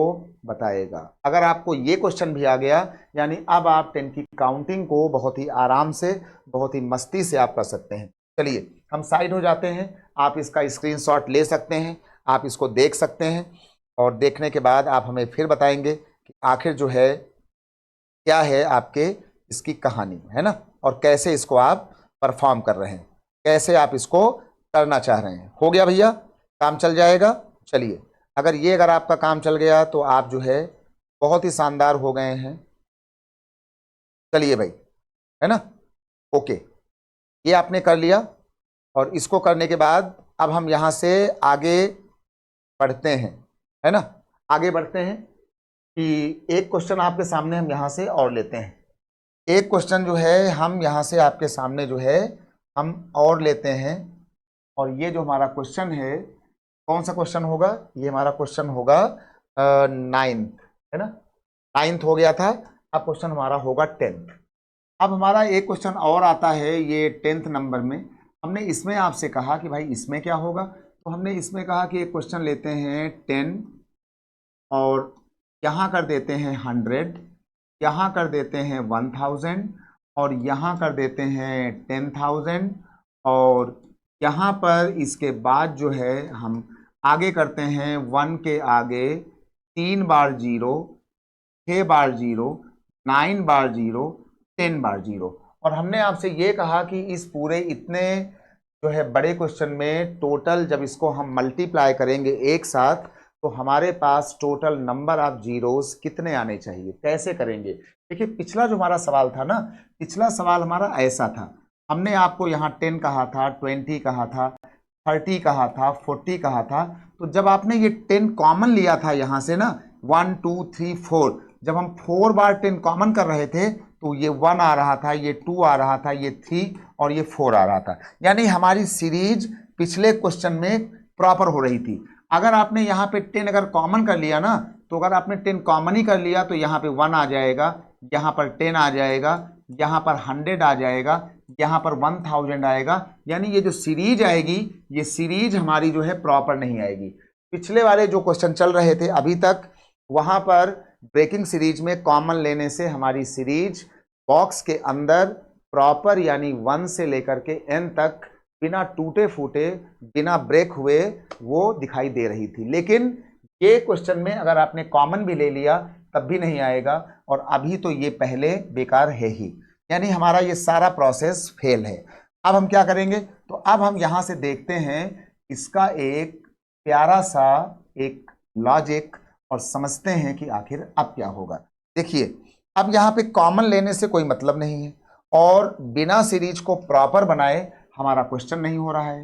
[SPEAKER 2] बताएगा। अगर आपको ये क्वेश्चन भी आ गया, यानी अब आप 10 की काउंटिंग को बहुत ही आराम से, बहुत ही मस्ती से आप कर सकते हैं। चलिए हम साइड हो जाते हैं, आप इसका स्क्रीनशॉट ले सकते हैं, आप इसको देख सकते हैं, और देखने के बाद आप हमें फिर बताएंगे कि आखिर जो है क्या है आपके इसकी कहानी, है ना, और कैसे इसको आप परफॉर्म कर रहे हैं, कैसे आप इसको करना चाह रहे हैं। हो गया भैया, काम चल जाएगा। चलिए अगर आपका काम चल गया तो आप जो है बहुत ही शानदार हो गए हैं। चलिए भाई, है ना, ओके, ये आपने कर लिया, और इसको करने के बाद अब हम यहाँ से आगे बढ़ते हैं, है ना, आगे बढ़ते हैं कि एक क्वेश्चन आपके सामने हम यहाँ से और लेते हैं। एक क्वेश्चन जो है हम यहाँ से आपके सामने जो है हम और लेते हैं, और ये जो हमारा क्वेश्चन है, कौन सा क्वेश्चन होगा, ये हमारा क्वेश्चन होगा 9th, है ना, 9th हो गया था, अब क्वेश्चन हमारा होगा 10th। अब हमारा एक क्वेश्चन और आता है ये 10th नंबर में, हमने इसमें आपसे कहा कि भाई इसमें क्या होगा, तो हमने इसमें कहा कि एक क्वेश्चन लेते हैं 10 और यहाँ कर देते हैं 100, यहाँ कर देते हैं 1000 और यहाँ कर देते हैं 10,000 और यहाँ पर इसके बाद जो है हम आगे करते हैं 1 के आगे 3 बार 0, 6 बार 0, 9 बार 0, 10 बार 0। और हमने आपसे ये कहा कि इस पूरे इतने जो है बड़े क्वेश्चन में टोटल जब इसको हम मल्टीप्लाई करेंगे एक साथ तो हमारे पास टोटल नंबर ऑफ जीरोस कितने आने चाहिए, कैसे करेंगे। देखिए पिछला जो हमारा सवाल था ना, पिछला सवाल हमारा ऐसा था, हमने आपको यहाँ 10 कहा था, 20 कहा था, 30 कहा था, 40 कहा था। तो जब आपने ये 10 कॉमन लिया था यहाँ से ना 1 2 3 4, जब हम 4 बार 10 कॉमन कर रहे थे तो ये 1 आ रहा था, ये 2 आ रहा था, ये 3 और ये 4 आ रहा था। यानी हमारी सीरीज पिछले क्वेश्चन में प्रॉपर हो रही थी। अगर आपने यहाँ पे 10 अगर कॉमन कर लिया ना, तो अगर आपने 10 कॉमन ही कर लिया तो यहाँ पे 1 आ जाएगा, यहाँ पर 10 आ जाएगा, यहाँ पर 100 आ जाएगा, यहाँ पर 1000 आएगा। यानी ये जो सीरीज आएगी ये सीरीज हमारी जो है प्रॉपर नहीं आएगी। पिछले वाले जो क्वेश्चन चल रहे थे अभी तक, वहां पर ब्रेकिंग सीरीज में कॉमन लेने से हमारी सीरीज बॉक्स के अंदर प्रॉपर यानी 1 से लेकर के n तक बिना टूटे फूटे बिना ब्रेक हुए वो दिखाई दे रही थी। लेकिन ये क्वेश्चन में अगर आपने कॉमन भी ले लिया तब भी नहीं आएगा, और अभी तो ये पहले बेकार है ही, यानी हमारा ये सारा प्रोसेस फेल है। अब हम क्या करेंगे, तो अब हम यहां से देखते हैं इसका एक प्यारा सा एक लॉजिक और समझते हैं कि आखिर अब क्या होगा। देखिए अब यहाँ पे कॉमन लेने से कोई मतलब नहीं है और बिना सीरीज को प्रॉपर बनाए हमारा क्वेश्चन नहीं हो रहा है।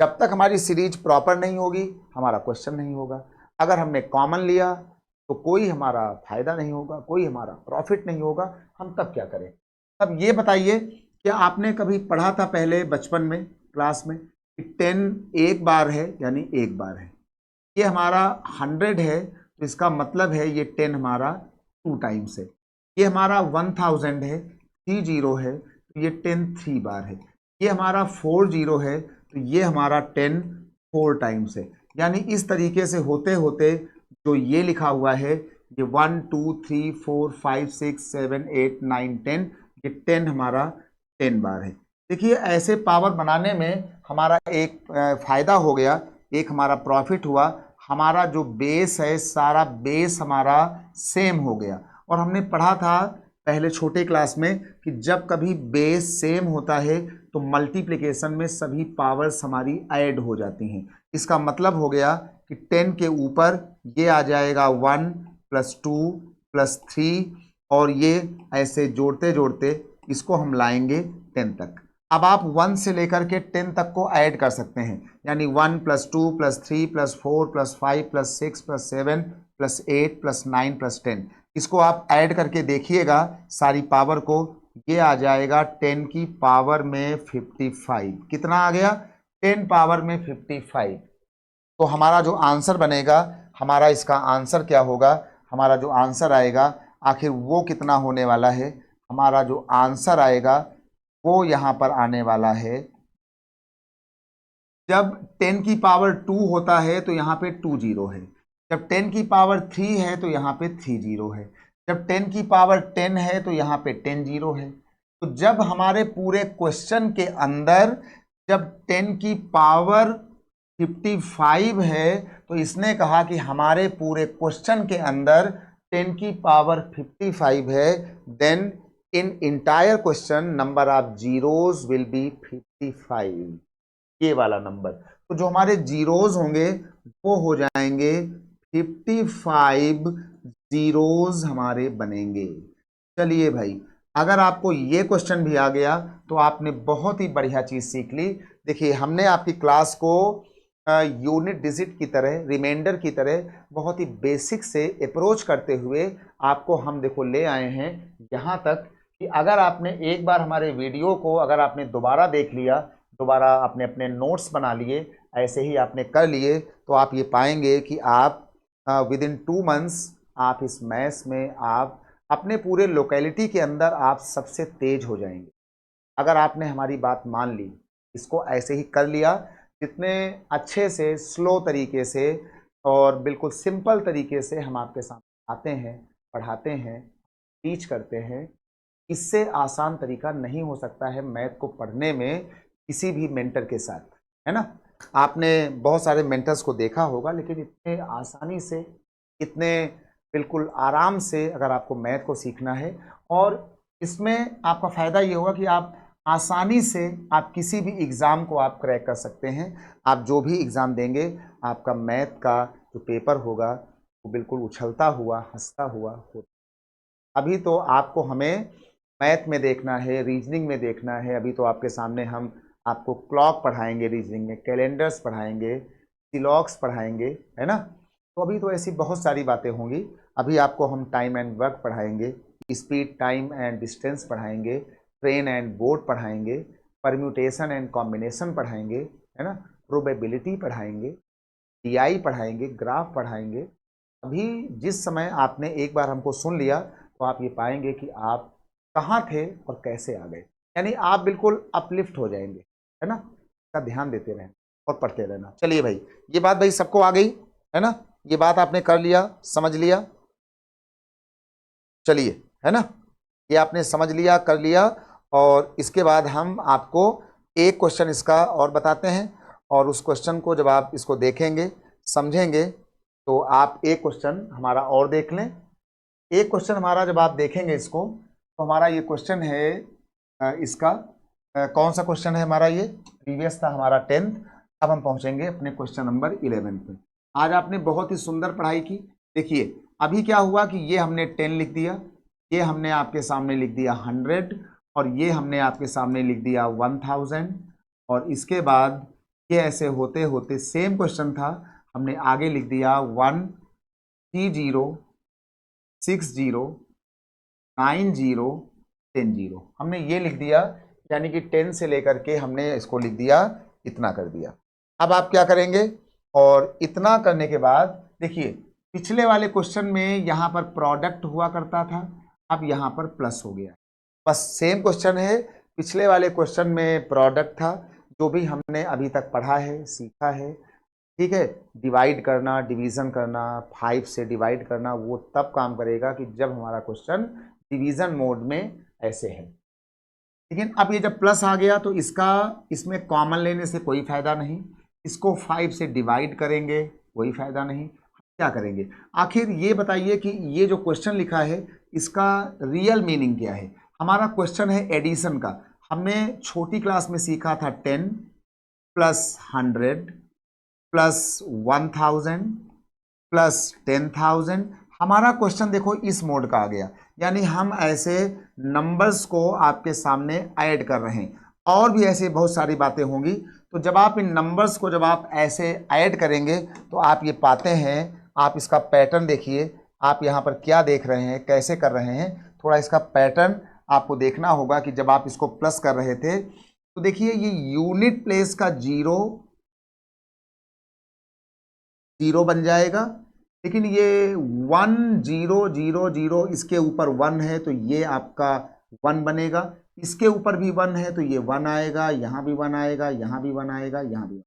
[SPEAKER 2] जब तक हमारी सीरीज प्रॉपर नहीं होगी हमारा क्वेश्चन नहीं होगा। अगर हमने कॉमन लिया तो कोई हमारा फायदा नहीं होगा, कोई हमारा प्रॉफिट नहीं होगा। हम तब क्या करें। अब ये बताइए, क्या आपने कभी पढ़ा था पहले बचपन में क्लास में कि 10 एक बार है यानी एक बार है, ये हमारा 100 है तो इसका मतलब है ये 10 हमारा 2 टाइम्स है, ये हमारा 1000 है 3 जीरो है तो ये 10 3 बार है, ये हमारा 4 जीरो है तो ये हमारा 10 4 टाइम्स है। यानी इस तरीके से होते होते जो ये लिखा हुआ है ये 1 2 3 4 5 6 7 8 9 10, ये 10 हमारा 10 बार है। देखिए ऐसे पावर बनाने में हमारा एक फायदा हो गया, एक हमारा प्रॉफिट हुआ, हमारा जो बेस है सारा बेस हमारा सेम हो गया। और हमने पढ़ा था पहले छोटे क्लास में कि जब कभी बेस सेम होता है तो मल्टीप्लिकेशन में सभी पावर्स हमारी ऐड हो जाती हैं। इसका मतलब हो गया कि 10 के ऊपर ये आ जाएगा 1 + 2 + 3 और ये ऐसे जोड़ते जोड़ते इसको हम लाएंगे 10 तक। अब आप 1 से लेकर के 10 तक को ऐड कर सकते हैं, यानी 1 + 2 + 3 + 4 + 5 + 6 + 7 + 8 + 9 + 10, इसको आप ऐड करके देखिएगा सारी पावर को, ये आ जाएगा 10 की पावर में 55। कितना आ गया, 10 पावर में 55। तो हमारा जो आंसर बनेगा, हमारा इसका आंसर क्या होगा, हमारा जो आंसर आएगा आखिर वो कितना होने वाला है। हमारा जो आंसर आएगा वो यहाँ पर आने वाला है, जब 10 की पावर 2 होता है तो यहाँ पे 2 जीरो है, जब 10 की पावर 3 है तो यहाँ पे 3 जीरो है, जब 10 की पावर 10 है तो यहाँ पे 10 जीरो है। तो जब हमारे पूरे क्वेश्चन के अंदर जब 10 की पावर 55 है तो इसने कहा कि हमारे पूरे क्वेश्चन के अंदर 10 की पावर 55 है, then in entire question number of zeros will be 55, ये वाला नंबर। तो जो हमारे जीरोस होंगे वो हो जाएंगे 55 जीरोस हमारे बनेंगे। चलिए भाई, अगर आपको ये क्वेश्चन भी आ गया तो आपने बहुत ही बढ़िया चीज सीख ली। देखिए हमने आपकी क्लास को यूनिट डिजिट की तरह, रिमाइंडर की तरह बहुत ही बेसिक से अप्रोच करते हुए आपको हम देखो ले आए हैं यहाँ तक कि अगर आपने एक बार हमारे वीडियो को अगर आपने दोबारा देख लिया, दोबारा आपने अपने नोट्स बना लिए, ऐसे ही आपने कर लिए, तो आप ये पाएंगे कि आप विद इन 2 मंथ्स आप इस मैथ्स में आप अपने पूरे लोकेलिटी के अंदर आप सबसे तेज हो जाएंगे। अगर आपने हमारी बात मान ली, इसको ऐसे ही कर लिया, जितने अच्छे से स्लो तरीके से और बिल्कुल सिंपल तरीके से हम आपके सामने आते हैं, पढ़ाते हैं, टीच करते हैं, इससे आसान तरीका नहीं हो सकता है मैथ को पढ़ने में किसी भी मेंटर के साथ, है ना। आपने बहुत सारे मेंटर्स को देखा होगा, लेकिन इतने आसानी से, इतने बिल्कुल आराम से अगर आपको मैथ को सीखना है, और इसमें आपका फ़ायदा ये होगा कि आप आसानी से आप किसी भी एग्ज़ाम को आप क्रैक कर सकते हैं। आप जो भी एग्ज़ाम देंगे, आपका मैथ का जो पेपर होगा वो बिल्कुल उछलता हुआ, हंसता हुआ हो। अभी तो आपको हमें मैथ में देखना है, रीजनिंग में देखना है। अभी तो आपके सामने हम आपको क्लॉक पढ़ाएंगे, रीजनिंग में कैलेंडर्स पढ़ाएंगे, सिलॉक्स पढ़ाएंगे, है ना। तो अभी तो ऐसी बहुत सारी बातें होंगी। अभी आपको हम टाइम एंड वर्क पढ़ाएंगे, स्पीड, टाइम एंड डिस्टेंस पढ़ाएंगे, ट्रेन एंड बोर्ड पढ़ाएंगे, परम्यूटेशन एंड कॉम्बिनेशन पढ़ाएंगे, है ना, प्रोबेबिलिटी पढ़ाएंगे, डीआई पढ़ाएंगे, ग्राफ पढ़ाएंगे। अभी जिस समय आपने एक बार हमको सुन लिया तो आप ये पाएंगे कि आप कहाँ थे और कैसे आ गए, यानी आप बिल्कुल अपलिफ्ट हो जाएंगे, है ना। इसका ध्यान देते रहना और पढ़ते रहना। चलिए भाई, ये बात भाई सबको आ गई, है ना, ये बात आपने कर लिया, समझ लिया। चलिए, है ना, ये आपने समझ लिया, कर लिया। और इसके बाद हम आपको एक क्वेश्चन इसका और बताते हैं, और उस क्वेश्चन को जब आप इसको देखेंगे, समझेंगे, तो आप एक क्वेश्चन हमारा और देख लें। एक क्वेश्चन हमारा जब आप देखेंगे इसको, तो हमारा ये क्वेश्चन है इसका कौन सा क्वेश्चन है हमारा, ये प्रीवियस था हमारा 10th। अब हम पहुंचेंगे अपने क्वेश्चन नंबर 11 पे। आज आपने बहुत ही सुंदर पढ़ाई की। देखिए अभी क्या हुआ कि ये हमने 10 लिख दिया, ये हमने आपके सामने लिख दिया 100, और ये हमने आपके सामने लिख दिया 1000। और इसके बाद ये ऐसे होते होते सेम क्वेश्चन था, हमने आगे लिख दिया 1 30 60 90 10। हमने ये लिख दिया, यानी कि 10 से लेकर के हमने इसको लिख दिया, इतना कर दिया। अब आप क्या करेंगे, और इतना करने के बाद देखिए पिछले वाले क्वेश्चन में यहाँ पर प्रोडक्ट हुआ करता था, अब यहाँ पर प्लस हो गया। बस सेम क्वेश्चन है, पिछले वाले क्वेश्चन में प्रोडक्ट था, जो भी हमने अभी तक पढ़ा है, सीखा है, ठीक है। डिवाइड करना, डिवीज़न करना, 5 से डिवाइड करना, वो तब काम करेगा कि जब हमारा क्वेश्चन डिवीज़न मोड में ऐसे है। लेकिन अब ये जब प्लस आ गया तो इसमें कॉमन लेने से कोई फ़ायदा नहीं, इसको 5 से डिवाइड करेंगे, कोई फ़ायदा नहीं। क्या करेंगे, आखिर ये बताइए कि ये जो क्वेश्चन लिखा है इसका रियल मीनिंग क्या है। हमारा क्वेश्चन है एडिशन का। हमने छोटी क्लास में सीखा था 10 प्लस 100 प्लस 1000 प्लस 10,000। हमारा क्वेश्चन देखो इस मोड का आ गया, यानी हम ऐसे नंबर्स को आपके सामने ऐड कर रहे हैं। और भी ऐसे बहुत सारी बातें होंगी। तो जब आप इन नंबर्स को जब आप ऐसे ऐड करेंगे तो आप ये पाते हैं, आप इसका पैटर्न देखिए, आप यहाँ पर क्या देख रहे हैं, कैसे कर रहे हैं, थोड़ा इसका पैटर्न आपको देखना होगा कि जब आप इसको प्लस कर रहे थे तो देखिए ये यूनिट प्लेस का 0 0 बन जाएगा, लेकिन ये 1 0 0 0 इसके ऊपर 1 है तो ये आपका 1 बनेगा, इसके ऊपर भी 1 है तो ये 1 आएगा, यहाँ भी 1 आएगा, यहाँ भी 1 आएगा, यहाँ भी।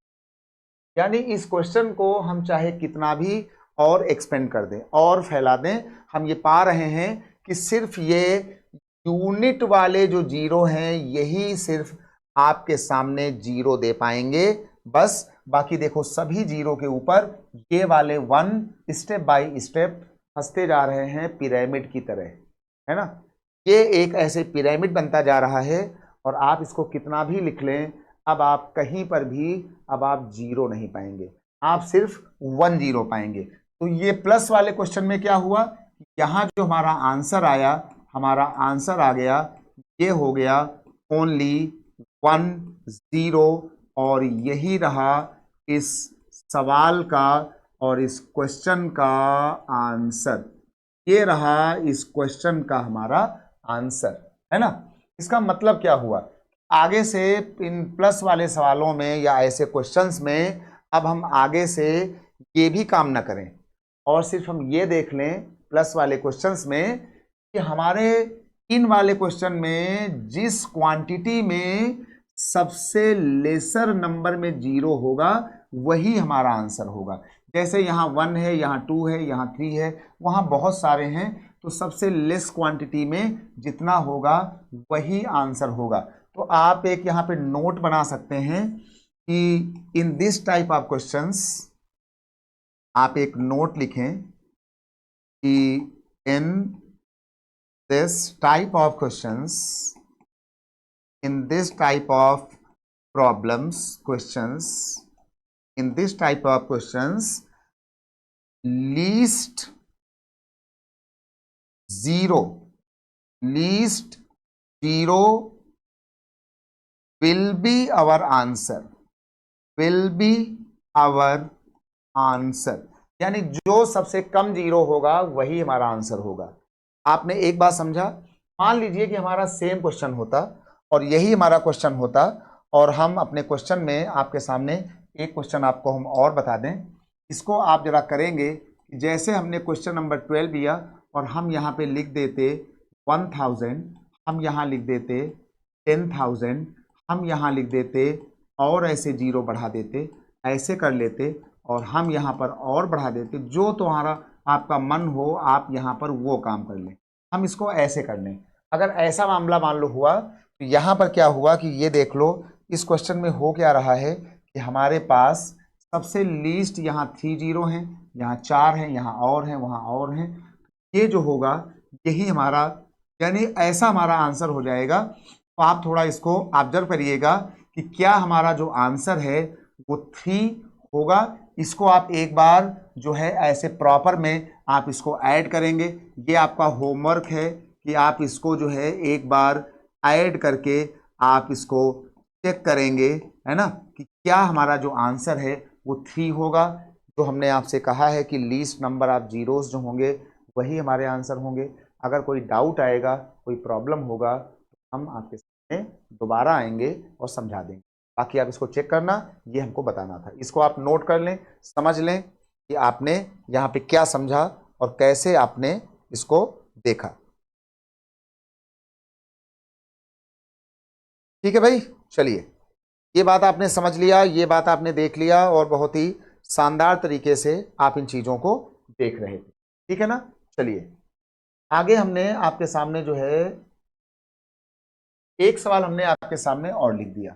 [SPEAKER 2] यानी इस क्वेश्चन को हम चाहे कितना भी और एक्सपेंड कर दें और फैला दें, हम ये पा रहे हैं कि सिर्फ ये यूनिट वाले जो 0 हैं यही सिर्फ आपके सामने 0 दे पाएंगे बस। बाकी देखो सभी 0 के ऊपर ये वाले 1 स्टेप बाय स्टेप हंसते जा रहे हैं पिरामिड की तरह, है ना। ये एक ऐसे पिरामिड बनता जा रहा है, और आप इसको कितना भी लिख लें, अब आप कहीं पर भी अब आप 0 नहीं पाएंगे, आप सिर्फ 1 0 पाएंगे। तो ये प्लस वाले क्वेश्चन में क्या हुआ, यहाँ जो हमारा आंसर आया, हमारा आंसर आ गया, ये हो गया ओनली 1 0, और यही रहा इस सवाल का और इस क्वेश्चन का आंसर। ये रहा इस क्वेश्चन का हमारा आंसर, है ना। इसका मतलब क्या हुआ, आगे से इन प्लस वाले सवालों में या ऐसे क्वेश्चंस में अब हम आगे से ये भी काम ना करें, और सिर्फ हम ये देख लें प्लस वाले क्वेश्चंस में कि हमारे इन वाले क्वेश्चन में जिस क्वांटिटी में सबसे लेसर नंबर में जीरो होगा वही हमारा आंसर होगा। जैसे यहाँ 1 है, यहाँ 2 है, यहाँ 3 है, वहाँ बहुत सारे हैं, तो सबसे लेस क्वांटिटी में जितना होगा वही आंसर होगा। तो आप एक यहाँ पे नोट बना सकते हैं कि in this type of questions, आप एक नोट लिखें कि in this type of questions, in this type of problems questions, in this type of questions, least zero will be our answer, will be our answer। यानी जो सबसे कम zero होगा वही हमारा आंसर होगा। आपने एक बात समझा? मान लीजिए कि हमारा सेम क्वेश्चन होता और यही हमारा क्वेश्चन होता, और हम अपने क्वेश्चन में आपके सामने एक क्वेश्चन आपको हम और बता दें। इसको आप जरा करेंगे कि जैसे हमने क्वेश्चन नंबर 12 लिया और हम यहाँ पे लिख देते 1000, हम यहाँ लिख देते 10,000, हम यहाँ लिख देते और ऐसे जीरो बढ़ा देते, ऐसे कर लेते, और हम यहाँ पर और बढ़ा देते। जो तुम्हारा आपका मन हो आप यहाँ पर वो काम कर लें। हम इसको ऐसे कर लें। अगर ऐसा मामला मान लो हुआ तो यहाँ पर क्या हुआ कि ये देख लो, इस क्वेश्चन में हो क्या रहा है कि हमारे पास सबसे लीस्ट यहाँ 3 जीरो हैं, यहाँ 4 हैं, यहाँ और हैं, वहाँ और हैं। ये जो होगा यही हमारा, यानी ऐसा हमारा आंसर हो जाएगा। तो आप थोड़ा इसको ऑब्जर्व करिएगा कि क्या हमारा जो आंसर है वो 3 होगा। इसको आप एक बार जो है ऐसे प्रॉपर में आप इसको ऐड करेंगे। ये आपका होमवर्क है कि आप इसको जो है एक बार ऐड करके आप इसको चेक करेंगे, है ना, कि क्या हमारा जो आंसर है वो 3 होगा। जो हमने आपसे कहा है कि लीस्ट नंबर ऑफ जीरोस जो होंगे वही हमारे आंसर होंगे। अगर कोई डाउट आएगा, कोई प्रॉब्लम होगा, तो हम आपके सामने दोबारा आएंगे और समझा देंगे। बाकी आप इसको चेक करना, ये हमको बताना था। इसको आप नोट कर लें, समझ लें कि आपने यहाँ पे क्या समझा और कैसे आपने इसको देखा। ठीक है भाई, चलिए, ये बात आपने समझ लिया, ये बात आपने देख लिया, और बहुत ही शानदार तरीके से आप इन चीज़ों को देख रहे थे। ठीक है ना? चलिए आगे हमने आपके सामने जो है एक सवाल हमने आपके सामने और लिख दिया।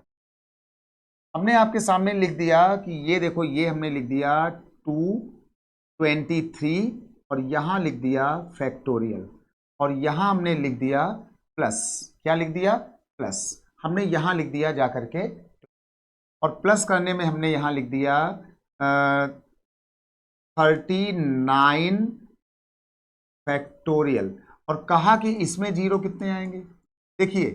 [SPEAKER 2] हमने आपके सामने लिख दिया कि ये देखो, ये हमने लिख दिया 223 और यहाँ लिख दिया फैक्टोरियल, और यहाँ हमने लिख दिया प्लस। क्या लिख दिया? प्लस। हमने यहाँ लिख दिया जा करके, और प्लस करने में हमने यहाँ लिख दिया 39 फैक्टोरियल, और कहा कि इसमें जीरो कितने आएंगे। देखिए,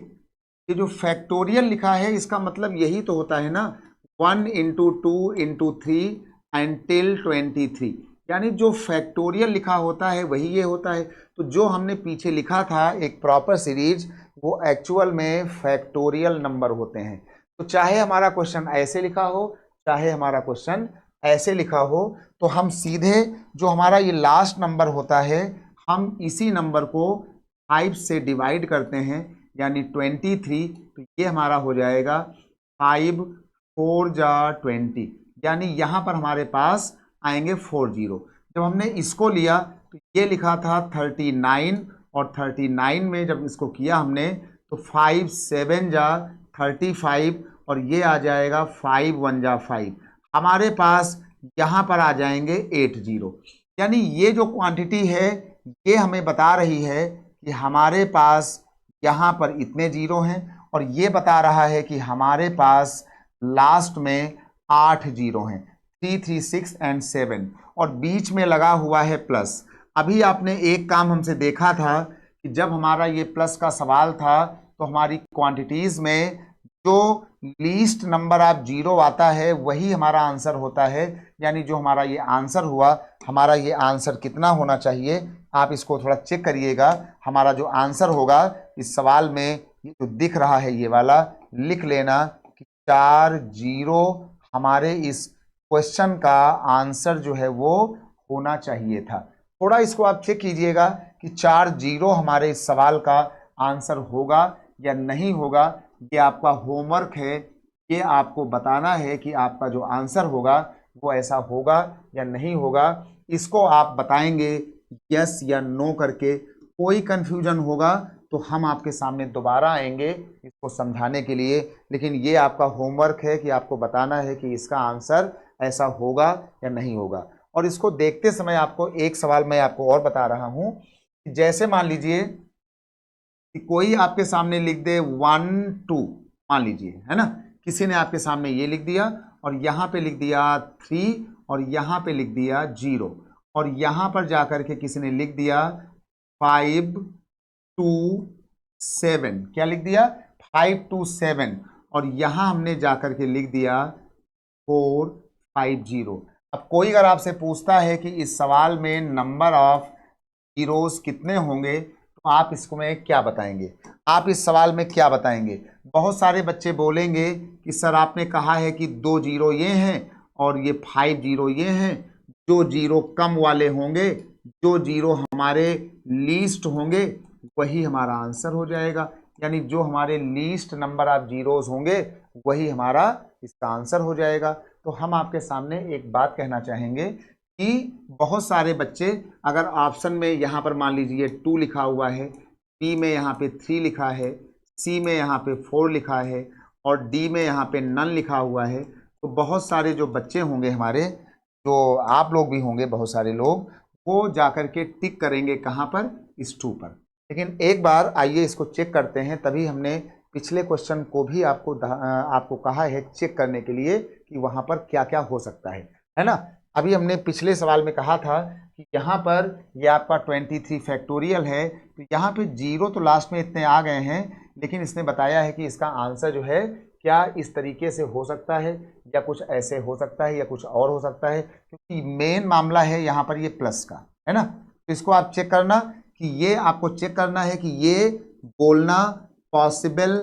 [SPEAKER 2] ये जो फैक्टोरियल लिखा है इसका मतलब यही तो होता है ना, 1 इंटू 2 इंटू 3 एंटिल 23। यानी जो फैक्टोरियल लिखा होता है वही ये होता है। तो जो हमने पीछे लिखा था एक प्रॉपर सीरीज, वो एक्चुअल में फैक्टोरियल नंबर होते हैं। तो चाहे हमारा क्वेश्चन ऐसे लिखा हो, चाहे हमारा क्वेश्चन ऐसे लिखा हो, तो हम सीधे जो हमारा ये लास्ट नंबर होता है, हम इसी नंबर को 5 से डिवाइड करते हैं, यानी 23। तो ये हमारा हो जाएगा 5 4 जा 20, यानी यहाँ पर हमारे पास आएंगे 4 जीरो। जब हमने इसको लिया तो ये लिखा था 39, और 39 में जब इसको किया हमने तो 5 7 जा 35, और ये आ जाएगा 5 1 जा 5। हमारे पास यहाँ पर आ जाएंगे 8 जीरो। यानी ये जो क्वांटिटी है ये हमें बता रही है कि हमारे पास यहाँ पर इतने जीरो हैं, और ये बता रहा है कि हमारे पास लास्ट में 8 जीरो हैं, 3 3 6 एंड 7, और बीच में लगा हुआ है प्लस। अभी आपने एक काम हमसे देखा था कि जब हमारा ये प्लस का सवाल था तो हमारी क्वांटिटीज में जो लीस्ट नंबर ऑफ जीरो आता है वही हमारा आंसर होता है। यानी जो हमारा ये आंसर हुआ, हमारा ये आंसर कितना होना चाहिए, आप इसको थोड़ा चेक करिएगा। हमारा जो आंसर होगा इस सवाल में, ये जो दिख रहा है ये वाला, लिख लेना कि 4 जीरो हमारे इस क्वेश्चन का आंसर जो है वो होना चाहिए था। थोड़ा इसको आप चेक कीजिएगा कि 4 जीरो हमारे इस सवाल का आंसर होगा या नहीं होगा। ये आपका होमवर्क है। ये आपको बताना है कि आपका जो आंसर होगा वो ऐसा होगा या नहीं होगा। इसको आप बताएंगे यस या नो करके। कोई कंफ्यूजन होगा तो हम आपके सामने दोबारा आएंगे इसको समझाने के लिए, लेकिन ये आपका होमवर्क है कि आपको बताना है कि इसका आंसर ऐसा होगा या नहीं होगा। और इसको देखते समय आपको एक सवाल मैं आपको और बता रहा हूं, जैसे मान लीजिए कि कोई आपके सामने लिख दे 1 2, मान लीजिए, है ना, किसी ने आपके सामने ये लिख दिया और यहाँ पे लिख दिया 3 और यहाँ पे लिख दिया 0 और यहाँ पर जाकर के किसी ने लिख दिया 5 2 7, क्या लिख दिया 5 2 7 और यहाँ हमने जाकर के लिख दिया 4 5 0। अब कोई अगर आपसे पूछता है कि इस सवाल में नंबर ऑफ जीरोस कितने होंगे तो आप इसको में क्या बताएंगे, आप इस सवाल में क्या बताएंगे? बहुत सारे बच्चे बोलेंगे कि सर आपने कहा है कि 2 जीरो ये हैं और ये 5 जीरो ये हैं, जो जीरो कम वाले होंगे, जो जीरो हमारे लीस्ट होंगे वही हमारा आंसर हो जाएगा। यानी जो हमारे लीस्ट नंबर ऑफ जीरोस होंगे वही हमारा इसका आंसर हो जाएगा। तो हम आपके सामने एक बात कहना चाहेंगे कि बहुत सारे बच्चे अगर ऑप्शन में यहाँ पर मान लीजिए 2 लिखा हुआ है, बी में यहाँ पे 3 लिखा है, सी में यहाँ पे 4 लिखा है और डी में यहाँ पे नन लिखा हुआ है, तो बहुत सारे जो बच्चे होंगे हमारे, जो आप लोग भी होंगे, बहुत सारे लोग वो जाकर के टिक करेंगे कहाँ पर, इस 2 पर। लेकिन एक बार आइए इसको चेक करते हैं। तभी हमने पिछले क्वेश्चन को भी आपको कहा है चेक करने के लिए कि वहाँ पर क्या क्या हो सकता है ना। अभी हमने पिछले सवाल में कहा था कि यहाँ पर ये आपका 23 फैक्टोरियल है, तो यहाँ पे जीरो तो लास्ट में इतने आ गए हैं, लेकिन इसने बताया है कि इसका आंसर जो है क्या इस तरीके से हो सकता है या कुछ ऐसे हो सकता है या कुछ और हो सकता है, क्योंकि मेन मामला है यहाँ पर ये प्लस का, है ना। तो इसको आप चेक करना कि ये आपको चेक करना है कि ये बोलना पॉसिबल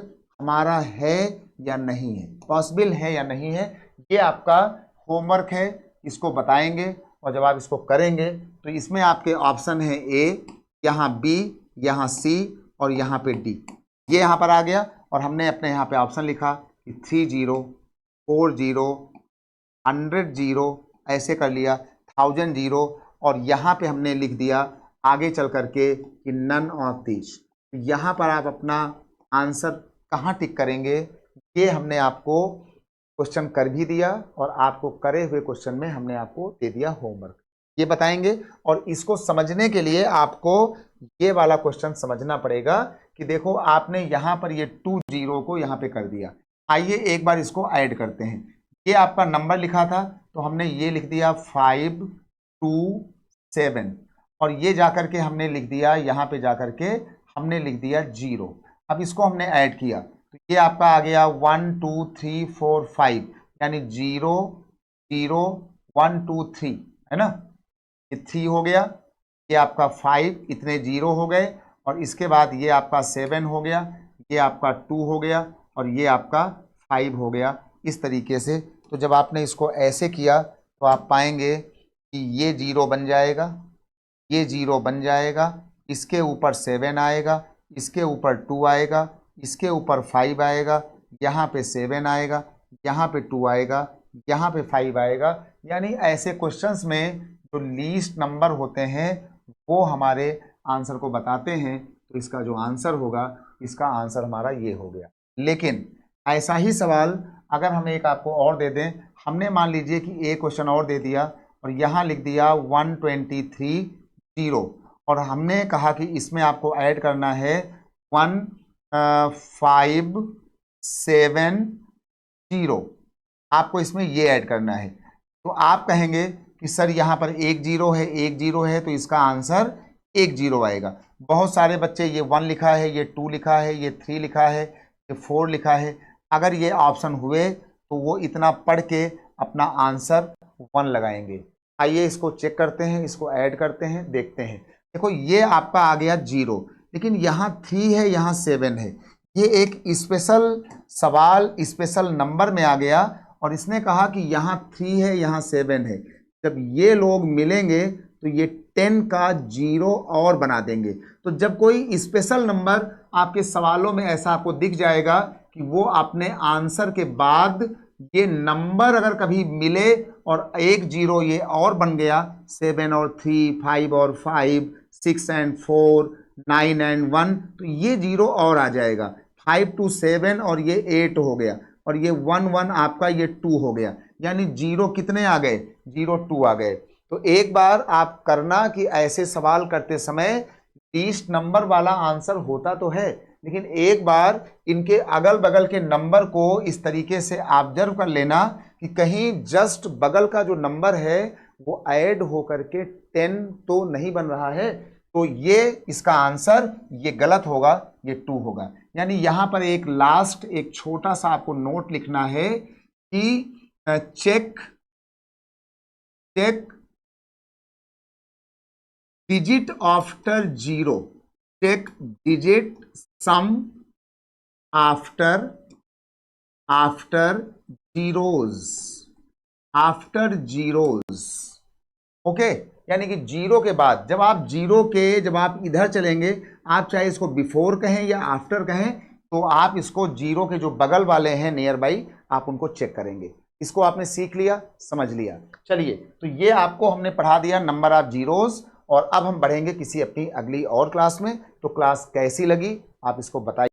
[SPEAKER 2] हमारा है या नहीं है, पॉसिबल है या नहीं है। ये आपका होमवर्क है, इसको बताएंगे और जब आप इसको करेंगे तो इसमें आपके ऑप्शन है ए, यहाँ बी, यहाँ सी और यहाँ पे डी। ये यहाँ पर आ गया और हमने अपने यहाँ पे ऑप्शन लिखा कि 3 0 4 0 100 0, ऐसे कर लिया 1000 0 और यहाँ पे हमने लिख दिया आगे चल करके कि नन ऑफ दिस। यहाँ पर आप अपना आंसर कहाँ टिक करेंगे ये हमने आपको क्वेश्चन कर भी दिया और आपको करे हुए क्वेश्चन में हमने आपको दे दिया होमवर्क, ये बताएंगे। और इसको समझने के लिए आपको ये वाला क्वेश्चन समझना पड़ेगा कि देखो आपने यहाँ पर ये 2 0 को यहाँ पे कर दिया। आइए एक बार इसको ऐड करते हैं। ये आपका नंबर लिखा था तो हमने ये लिख दिया 5 2 7 और ये जाकर के हमने लिख दिया, यहाँ पे जाकर के हमने लिख दिया 0। अब इसको हमने ऐड किया तो ये आपका आ गया 1 2 3 4 5, यानी 0 0 1 2 3, है ना, ये 3 हो गया, ये आपका 5, इतने 0 हो गए और इसके बाद ये आपका 7 हो गया, ये आपका 2 हो गया और ये आपका 5 हो गया, इस तरीके से। तो जब आपने इसको ऐसे किया तो आप पाएंगे कि ये 0 बन जाएगा, ये 0 बन जाएगा, इसके ऊपर 7 आएगा, इसके ऊपर 2 आएगा, इसके ऊपर 5 आएगा, यहाँ पे 7 आएगा, यहाँ पे 2 आएगा, यहाँ पे 5 आएगा। यानी ऐसे क्वेश्चंस में जो लीस्ट नंबर होते हैं वो हमारे आंसर को बताते हैं, तो इसका जो आंसर होगा, इसका आंसर हमारा ये हो गया। लेकिन ऐसा ही सवाल अगर हम एक आपको और दे दें, हमने मान लीजिए कि एक क्वेश्चन और दे दिया और यहाँ लिख दिया 123 0 और हमने कहा कि इसमें आपको ऐड करना है 1 5 7 0, आपको इसमें ये ऐड करना है। तो आप कहेंगे कि सर यहाँ पर 1 0 है, 1 0 है, तो इसका आंसर 1 0 आएगा। बहुत सारे बच्चे ये 1 लिखा है, ये 2 लिखा है, ये 3 लिखा है, ये 4 लिखा है। अगर ये ऑप्शन हुए तो वो इतना पढ़ के अपना आंसर 1 लगाएंगे। आइए इसको चेक करते हैं, इसको ऐड करते हैं, देखते हैं। देखो ये आपका आ गया 0, लेकिन यहाँ 3 है, यहाँ 7 है। ये एक स्पेशल सवाल स्पेशल नंबर में आ गया और इसने कहा कि यहाँ 3 है, यहाँ 7 है। जब ये लोग मिलेंगे तो ये 10 का 0 और बना देंगे। तो जब कोई स्पेशल नंबर आपके सवालों में ऐसा आपको दिख जाएगा कि कि वो अपने आंसर के बाद ये नंबर अगर कभी मिले और एक जीरो ये और बन गया, 7 और 3, 5 और 5, 6 एंड 4, 9 एंड 1, तो ये जीरो और आ जाएगा। 5 to 7 और ये 8 हो गया, और ये 1 1 आपका ये 2 हो गया, यानी जीरो कितने आ गए? जीरो 2 आ गए। तो एक बार आप करना कि ऐसे सवाल करते समय लीस्ट नंबर वाला आंसर होता तो है, लेकिन एक बार इनके अगल बगल के नंबर को इस तरीके से ऑब्जर्व कर लेना कि कहीं जस्ट बगल का जो नंबर है वो ऐड होकर के 10 तो नहीं बन रहा है, तो ये इसका आंसर ये गलत होगा, ये 2 होगा। यानी यहां पर एक लास्ट एक छोटा सा आपको नोट लिखना है कि check digit after zero, check digit sum after zeros, okay. यानी कि जीरो के बाद जब आप जब आप इधर चलेंगे, आप चाहे इसको बिफोर कहें या आफ्टर कहें, तो आप इसको जीरो के जो बगल वाले हैं नियर बाई, आप उनको चेक करेंगे। इसको आपने सीख लिया, समझ लिया। चलिए, तो ये आपको हमने पढ़ा दिया नंबर ऑफ जीरोस, और अब हम बढ़ेंगे किसी अपनी अगली और क्लास में। तो क्लास कैसी लगी आप इसको बताइए।